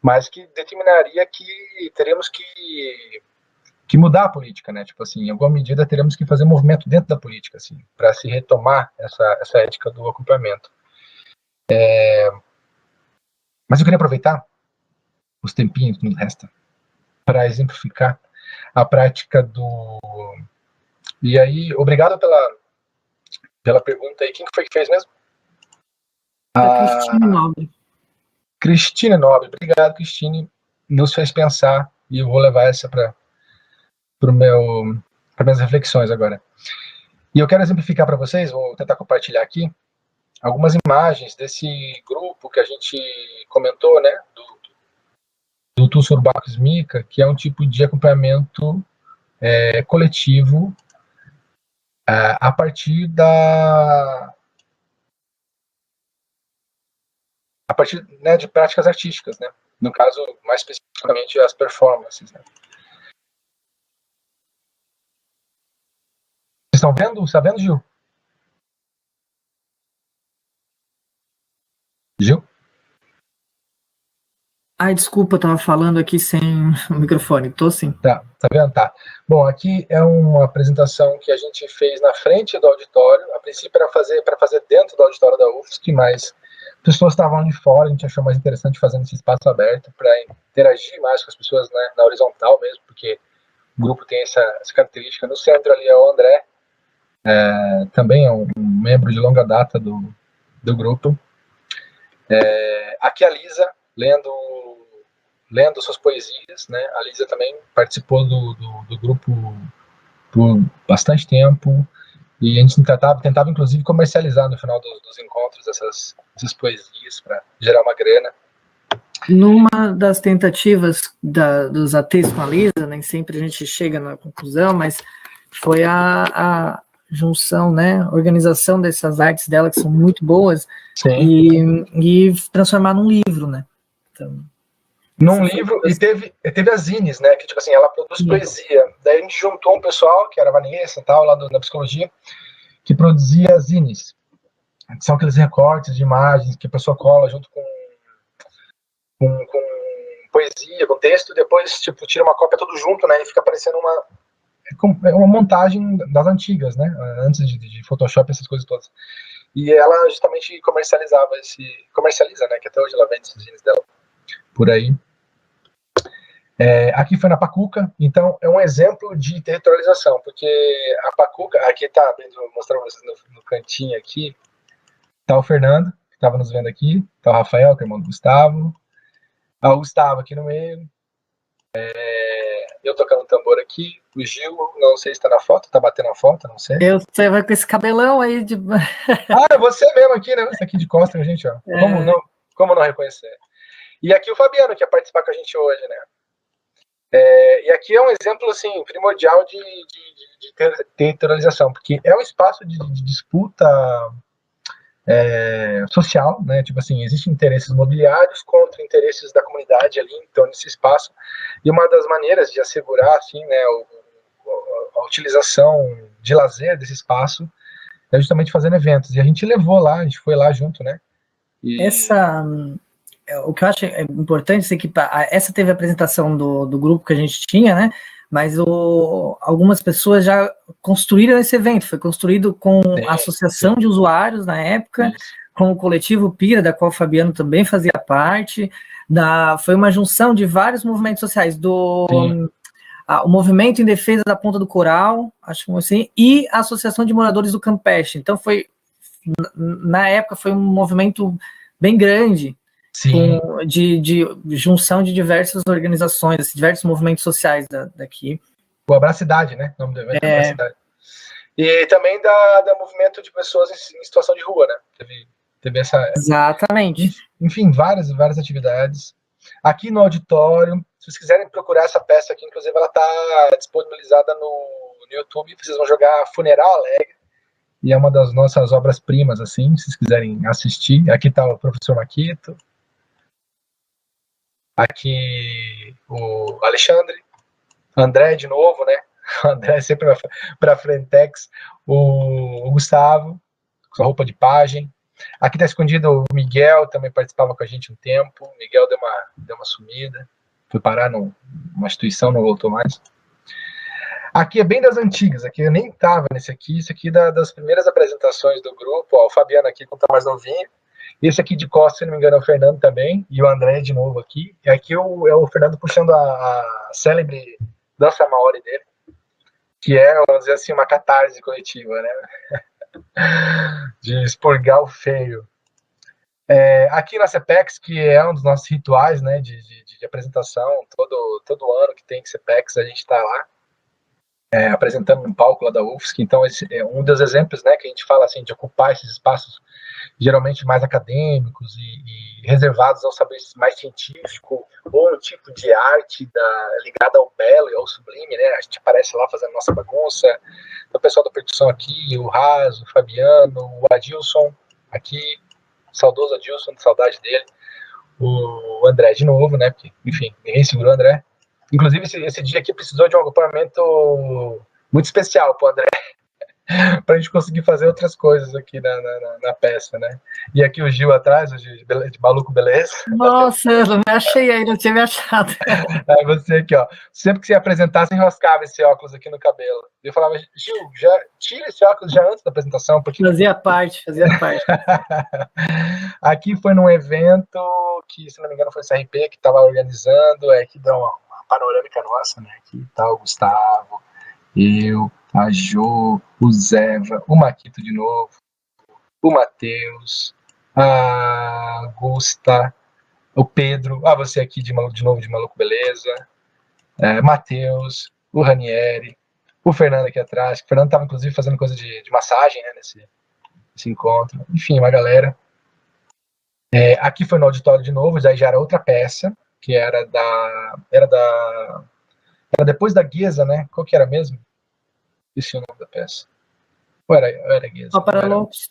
mas que determinaria que teríamos que mudar a política, né? Tipo assim, em alguma medida teremos que fazer movimento dentro da política, assim, para se retomar essa ética do acompanhamento. Mas eu queria aproveitar os tempinhos que nos resta para exemplificar a prática do... E aí, obrigado pela pergunta aí. Quem foi que fez mesmo? A Cristine Nobre. Cristine Nobre. Obrigado, Cristine. Nos fez pensar e eu vou levar essa para minhas reflexões agora. E eu quero exemplificar para vocês, vou tentar compartilhar aqui, algumas imagens desse grupo que a gente comentou, né, do Tussor Bacchus Mica, que é um tipo de acompanhamento coletivo a partir né, de práticas artísticas, né? No caso, mais especificamente, as performances, né? Vocês estão vendo? Está vendo, Gil? Gil? Ai, desculpa, eu estava falando aqui sem o microfone. Tô sim. Tá vendo? Tá. Bom, aqui é uma apresentação que a gente fez na frente do auditório. A princípio era para fazer dentro do auditório da UFSC, mas pessoas estavam de fora, a gente achou mais interessante fazer nesse espaço aberto para interagir mais com as pessoas, né, na horizontal mesmo, porque o grupo tem essa característica. No centro ali é o André, também é um membro de longa data do grupo. Aqui a Lisa, lendo suas poesias, né? A Lisa também participou do grupo por bastante tempo e a gente tentava inclusive comercializar no final dos encontros essas poesias para gerar uma grana. Numa das tentativas dos ATs com a Lisa, nem sempre a gente chega na conclusão, mas foi a junção, né, organização dessas artes dela, que são muito boas, e transformar num livro, né? Então, num livro, e teve as zines, né, que tipo assim, ela produz poesia. Daí a gente juntou um pessoal, que era a Vanessa e tal, lá da psicologia, que produzia zines. São aqueles recortes de imagens que a pessoa cola junto com poesia, com texto, depois tipo, tira uma cópia tudo junto, né, e fica parecendo uma montagem das antigas, né, antes de Photoshop, essas coisas todas. E ela justamente comercializa, né, que até hoje ela vende esses zines dela por aí. Aqui foi na Pacuca, então é um exemplo de territorialização, porque a Pacuca, aqui tá, vou mostrar para vocês no cantinho aqui, tá o Fernando, que estava nos vendo aqui, tá o Rafael, que é irmão do Gustavo, o Gustavo aqui no meio, eu tocando tambor aqui, o Gil, não sei se tá na foto, tá batendo a foto, não sei. Você vai com esse cabelão aí de... é você mesmo aqui, né? Esse aqui de costas, gente, ó. Como não reconhecer? E aqui o Fabiano, que ia participar com a gente hoje, né? E aqui é um exemplo, assim, primordial de territorialização, porque é um espaço de disputa social, né? Tipo assim, existem interesses mobiliários contra interesses da comunidade ali, então, nesse espaço. E uma das maneiras de assegurar, assim, né, a utilização de lazer desse espaço é justamente fazendo eventos. E a gente a gente foi lá junto, né? O que eu acho importante é que essa teve a apresentação do grupo que a gente tinha, né? Mas algumas pessoas já construíram esse evento, foi construído com a associação de usuários na época, com o coletivo Pira, da qual o Fabiano também fazia parte, foi uma junção de vários movimentos sociais, o movimento em defesa da Ponta do Coral, acho assim, e a Associação de Moradores do Campeche. Então na época foi um movimento bem grande, de junção de diversas organizações, diversos movimentos sociais daqui. O Abracidade, né? O nome do evento é Abracidade. E também da movimento de pessoas em situação de rua, né? Teve essa... Exatamente. Enfim, várias atividades. Aqui no auditório, se vocês quiserem procurar essa peça aqui, inclusive ela está disponibilizada no YouTube, vocês vão jogar Funeral Alegre, e é uma das nossas obras-primas, assim, se vocês quiserem assistir. Aqui está o professor Maquito, aqui o Alexandre, André de novo, né? O André sempre para Frentex, o Gustavo, com a roupa de pajem. Aqui está escondido o Miguel, também participava com a gente um tempo. O Miguel deu uma sumida, foi parar numa instituição, não voltou mais. Aqui é bem das antigas, aqui eu nem estava nesse aqui, isso aqui das primeiras apresentações do grupo. Ó, o Fabiano aqui, quando tá mais novinho. Esse aqui de costas, se não me engano, é o Fernando também, e o André de novo aqui. E aqui é o Fernando puxando a célebre dança maori dele, que é, vamos dizer assim, uma catarse coletiva, né? De expurgar o feio. Aqui na CPEX, que é um dos nossos rituais, né, de apresentação, todo ano que tem CPEX, a gente está lá, apresentando no palco lá da UFSC. Então esse é um dos exemplos, né, que a gente fala assim, de ocupar esses espaços geralmente mais acadêmicos e reservados ao saber mais científico, ou um tipo de arte ligada ao belo e ao sublime, né? A gente aparece lá fazendo nossa bagunça. Então, o pessoal da percussão aqui, o Raso, o Fabiano, o Adilson aqui, saudoso Adilson, saudade dele, o André de novo, né? Porque, enfim, ninguém segurou o André. Inclusive, esse dia aqui precisou de um acompanhamento muito especial para o André, para a gente conseguir fazer outras coisas aqui na peça, né? E aqui o Gil atrás, o Gil de Maluco Beleza. Nossa, eu não me achei aí, não tinha me achado. Aí você aqui, ó, sempre que se apresentasse, enroscava esse óculos aqui no cabelo. Eu falava, Gil, já tira esse óculos já antes da apresentação, porque... Fazia parte. Aqui foi num evento que, se não me engano, foi o CRP que estava organizando, que dá uma panorâmica nossa, né? Aqui tá o Gustavo, eu, a Jo, o Zeva, o Maquito de novo, o Matheus, a Augusta, o Pedro, você aqui de novo de Maluco Beleza, Matheus, o Ranieri, o Fernando aqui atrás, que o Fernando estava inclusive fazendo coisa de massagem, né, nesse encontro. Enfim, uma galera. Aqui foi no auditório de novo, já era outra peça, que era depois da Guesa, né? Qual que era mesmo? Esqueci o nome da peça. Ou era Guesa? Só para loucos.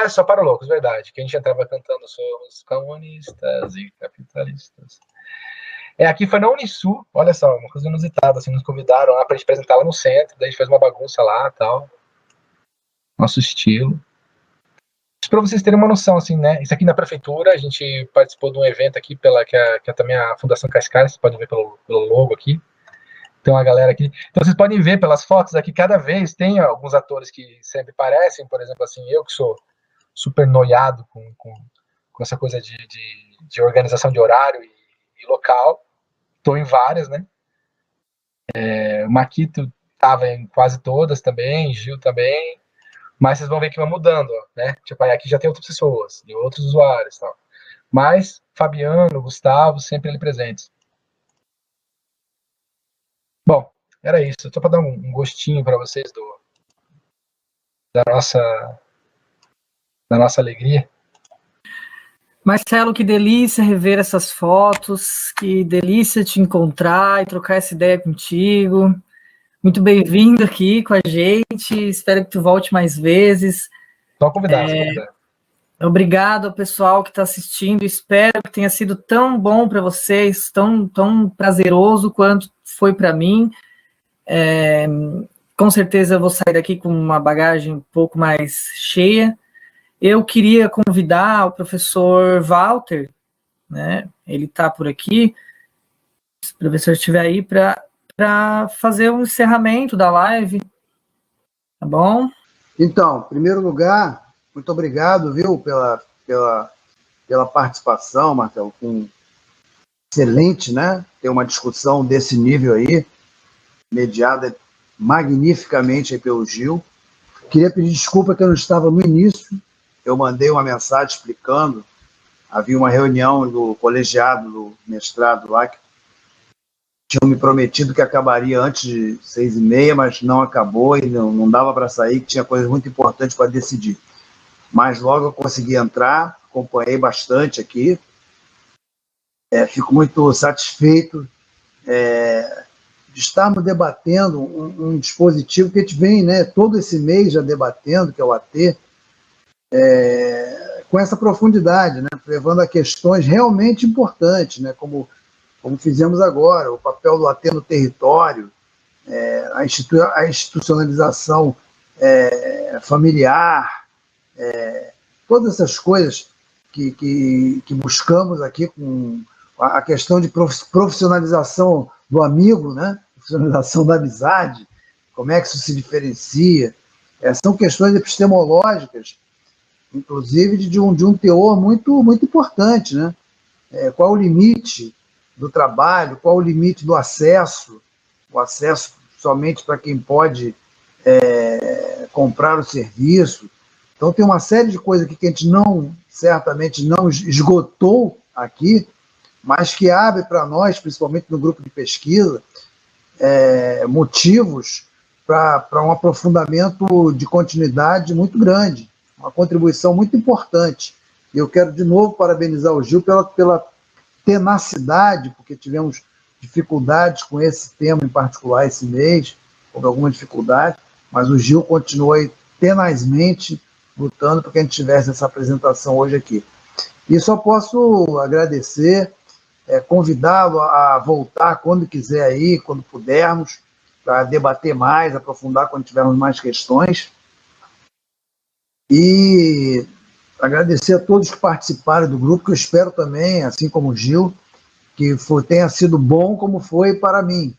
Só para loucos, verdade. Que a gente entrava cantando Somos comunistas e capitalistas. Aqui foi na Unisul, olha só, uma coisa inusitada, assim, nos convidaram lá pra gente apresentar lá no centro, daí a gente fez uma bagunça lá e tal. Nosso estilo. Para vocês terem uma noção, assim, né? Isso aqui na prefeitura, a gente participou de um evento aqui, que é também a Fundação Cascais, vocês podem ver pelo logo aqui. Tem uma galera aqui. Então vocês podem ver pelas fotos aqui, cada vez tem alguns atores que sempre parecem, por exemplo, assim, eu que sou super noiado com essa coisa de organização de horário e local. Estou em várias, né? O Maquito estava em quase todas também, Gil também. Mas vocês vão ver que vai mudando, né? Tipo, aqui já tem outras pessoas, e outros usuários e tal. Mas Fabiano, Gustavo, sempre ali presentes. Bom, era isso. Só para dar um gostinho para vocês da nossa alegria. Marcelo, que delícia rever essas fotos, que delícia te encontrar e trocar essa ideia contigo. Muito bem-vindo aqui com a gente, espero que tu volte mais vezes. Só convidar. Obrigado ao pessoal que está assistindo, espero que tenha sido tão bom para vocês, tão prazeroso quanto foi para mim. Com certeza eu vou sair daqui com uma bagagem um pouco mais cheia. Eu queria convidar o professor Walter, né? Ele está por aqui, se o professor estiver aí, para fazer um encerramento da live, tá bom? Então, em primeiro lugar, muito obrigado, viu, pela participação, Marcelo. Excelente, né? Ter uma discussão desse nível aí, mediada magnificamente aí pelo Gil. Queria pedir desculpa que eu não estava no início. Eu mandei uma mensagem explicando. Havia uma reunião do colegiado do mestrado lá que tinham me prometido que acabaria antes de 6h30, mas não acabou e não dava para sair, que tinha coisas muito importantes para decidir. Mas logo eu consegui entrar, acompanhei bastante aqui. Fico muito satisfeito de estarmos debatendo um dispositivo que a gente vem, né, todo esse mês já debatendo, que é o AT, com essa profundidade, né, levando a questões realmente importantes, né, como fizemos agora, o papel do AT no território, a institucionalização familiar, todas essas coisas que buscamos aqui com a questão de profissionalização do amigo, né? Profissionalização da amizade, como é que isso se diferencia. São questões epistemológicas, inclusive de um teor muito, muito importante, né? Qual o limite do trabalho, qual o limite do acesso, o acesso somente para quem pode comprar o serviço. Então tem uma série de coisas aqui que a gente certamente não esgotou aqui, mas que abre para nós, principalmente no grupo de pesquisa, motivos para um aprofundamento de continuidade muito grande, uma contribuição muito importante. E eu quero de novo parabenizar o Gil pela tenacidade, porque tivemos dificuldades com esse tema em particular esse mês, houve alguma dificuldade, mas o Gil continua aí tenazmente lutando para que a gente tivesse essa apresentação hoje aqui. E só posso agradecer, convidá-lo a voltar quando quiser aí, quando pudermos, para debater mais, aprofundar quando tivermos mais questões. E agradecer a todos que participaram do grupo, que eu espero também, assim como o Gil, que tenha sido bom como foi para mim.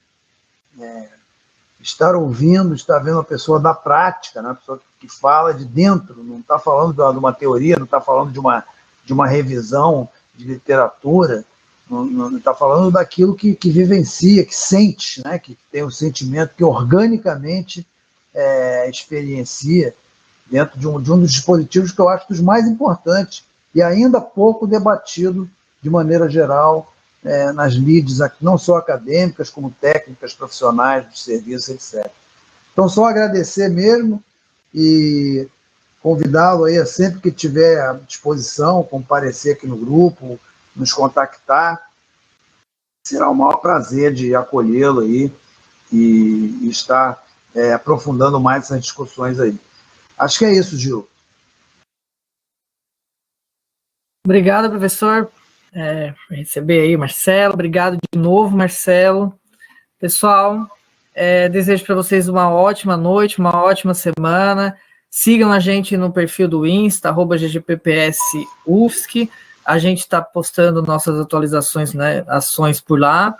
Estar ouvindo, estar vendo uma pessoa da prática, né? Uma pessoa que fala de dentro, não está falando de uma teoria, não está falando de uma revisão de literatura, não está falando daquilo que vivencia, que sente, né? Que tem o sentimento, que organicamente experiencia dentro de um dos dispositivos que eu acho dos mais importantes e ainda pouco debatido de maneira geral nas lides, não só acadêmicas, como técnicas, profissionais de serviço, etc. Então, só agradecer mesmo e convidá-lo aí a sempre que tiver à disposição, comparecer aqui no grupo, nos contactar. Será o maior prazer de acolhê-lo aí e estar aprofundando mais essas discussões aí. Acho que é isso, Gil. Obrigado, professor, por receber aí o Marcelo. Obrigado de novo, Marcelo. Pessoal, desejo para vocês uma ótima noite, uma ótima semana. Sigam a gente no perfil do Insta, @ggppsufsc. A gente está postando nossas atualizações, né, ações por lá.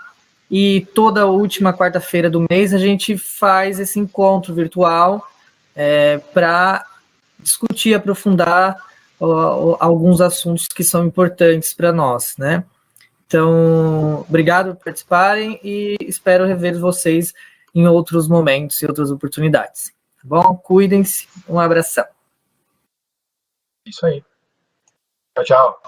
E toda última quarta-feira do mês a gente faz esse encontro virtual para discutir, aprofundar alguns assuntos que são importantes para nós, né? Então, obrigado por participarem e espero rever vocês em outros momentos e outras oportunidades. Tá bom? Cuidem-se. Um abração. Isso aí. Tchau, tchau.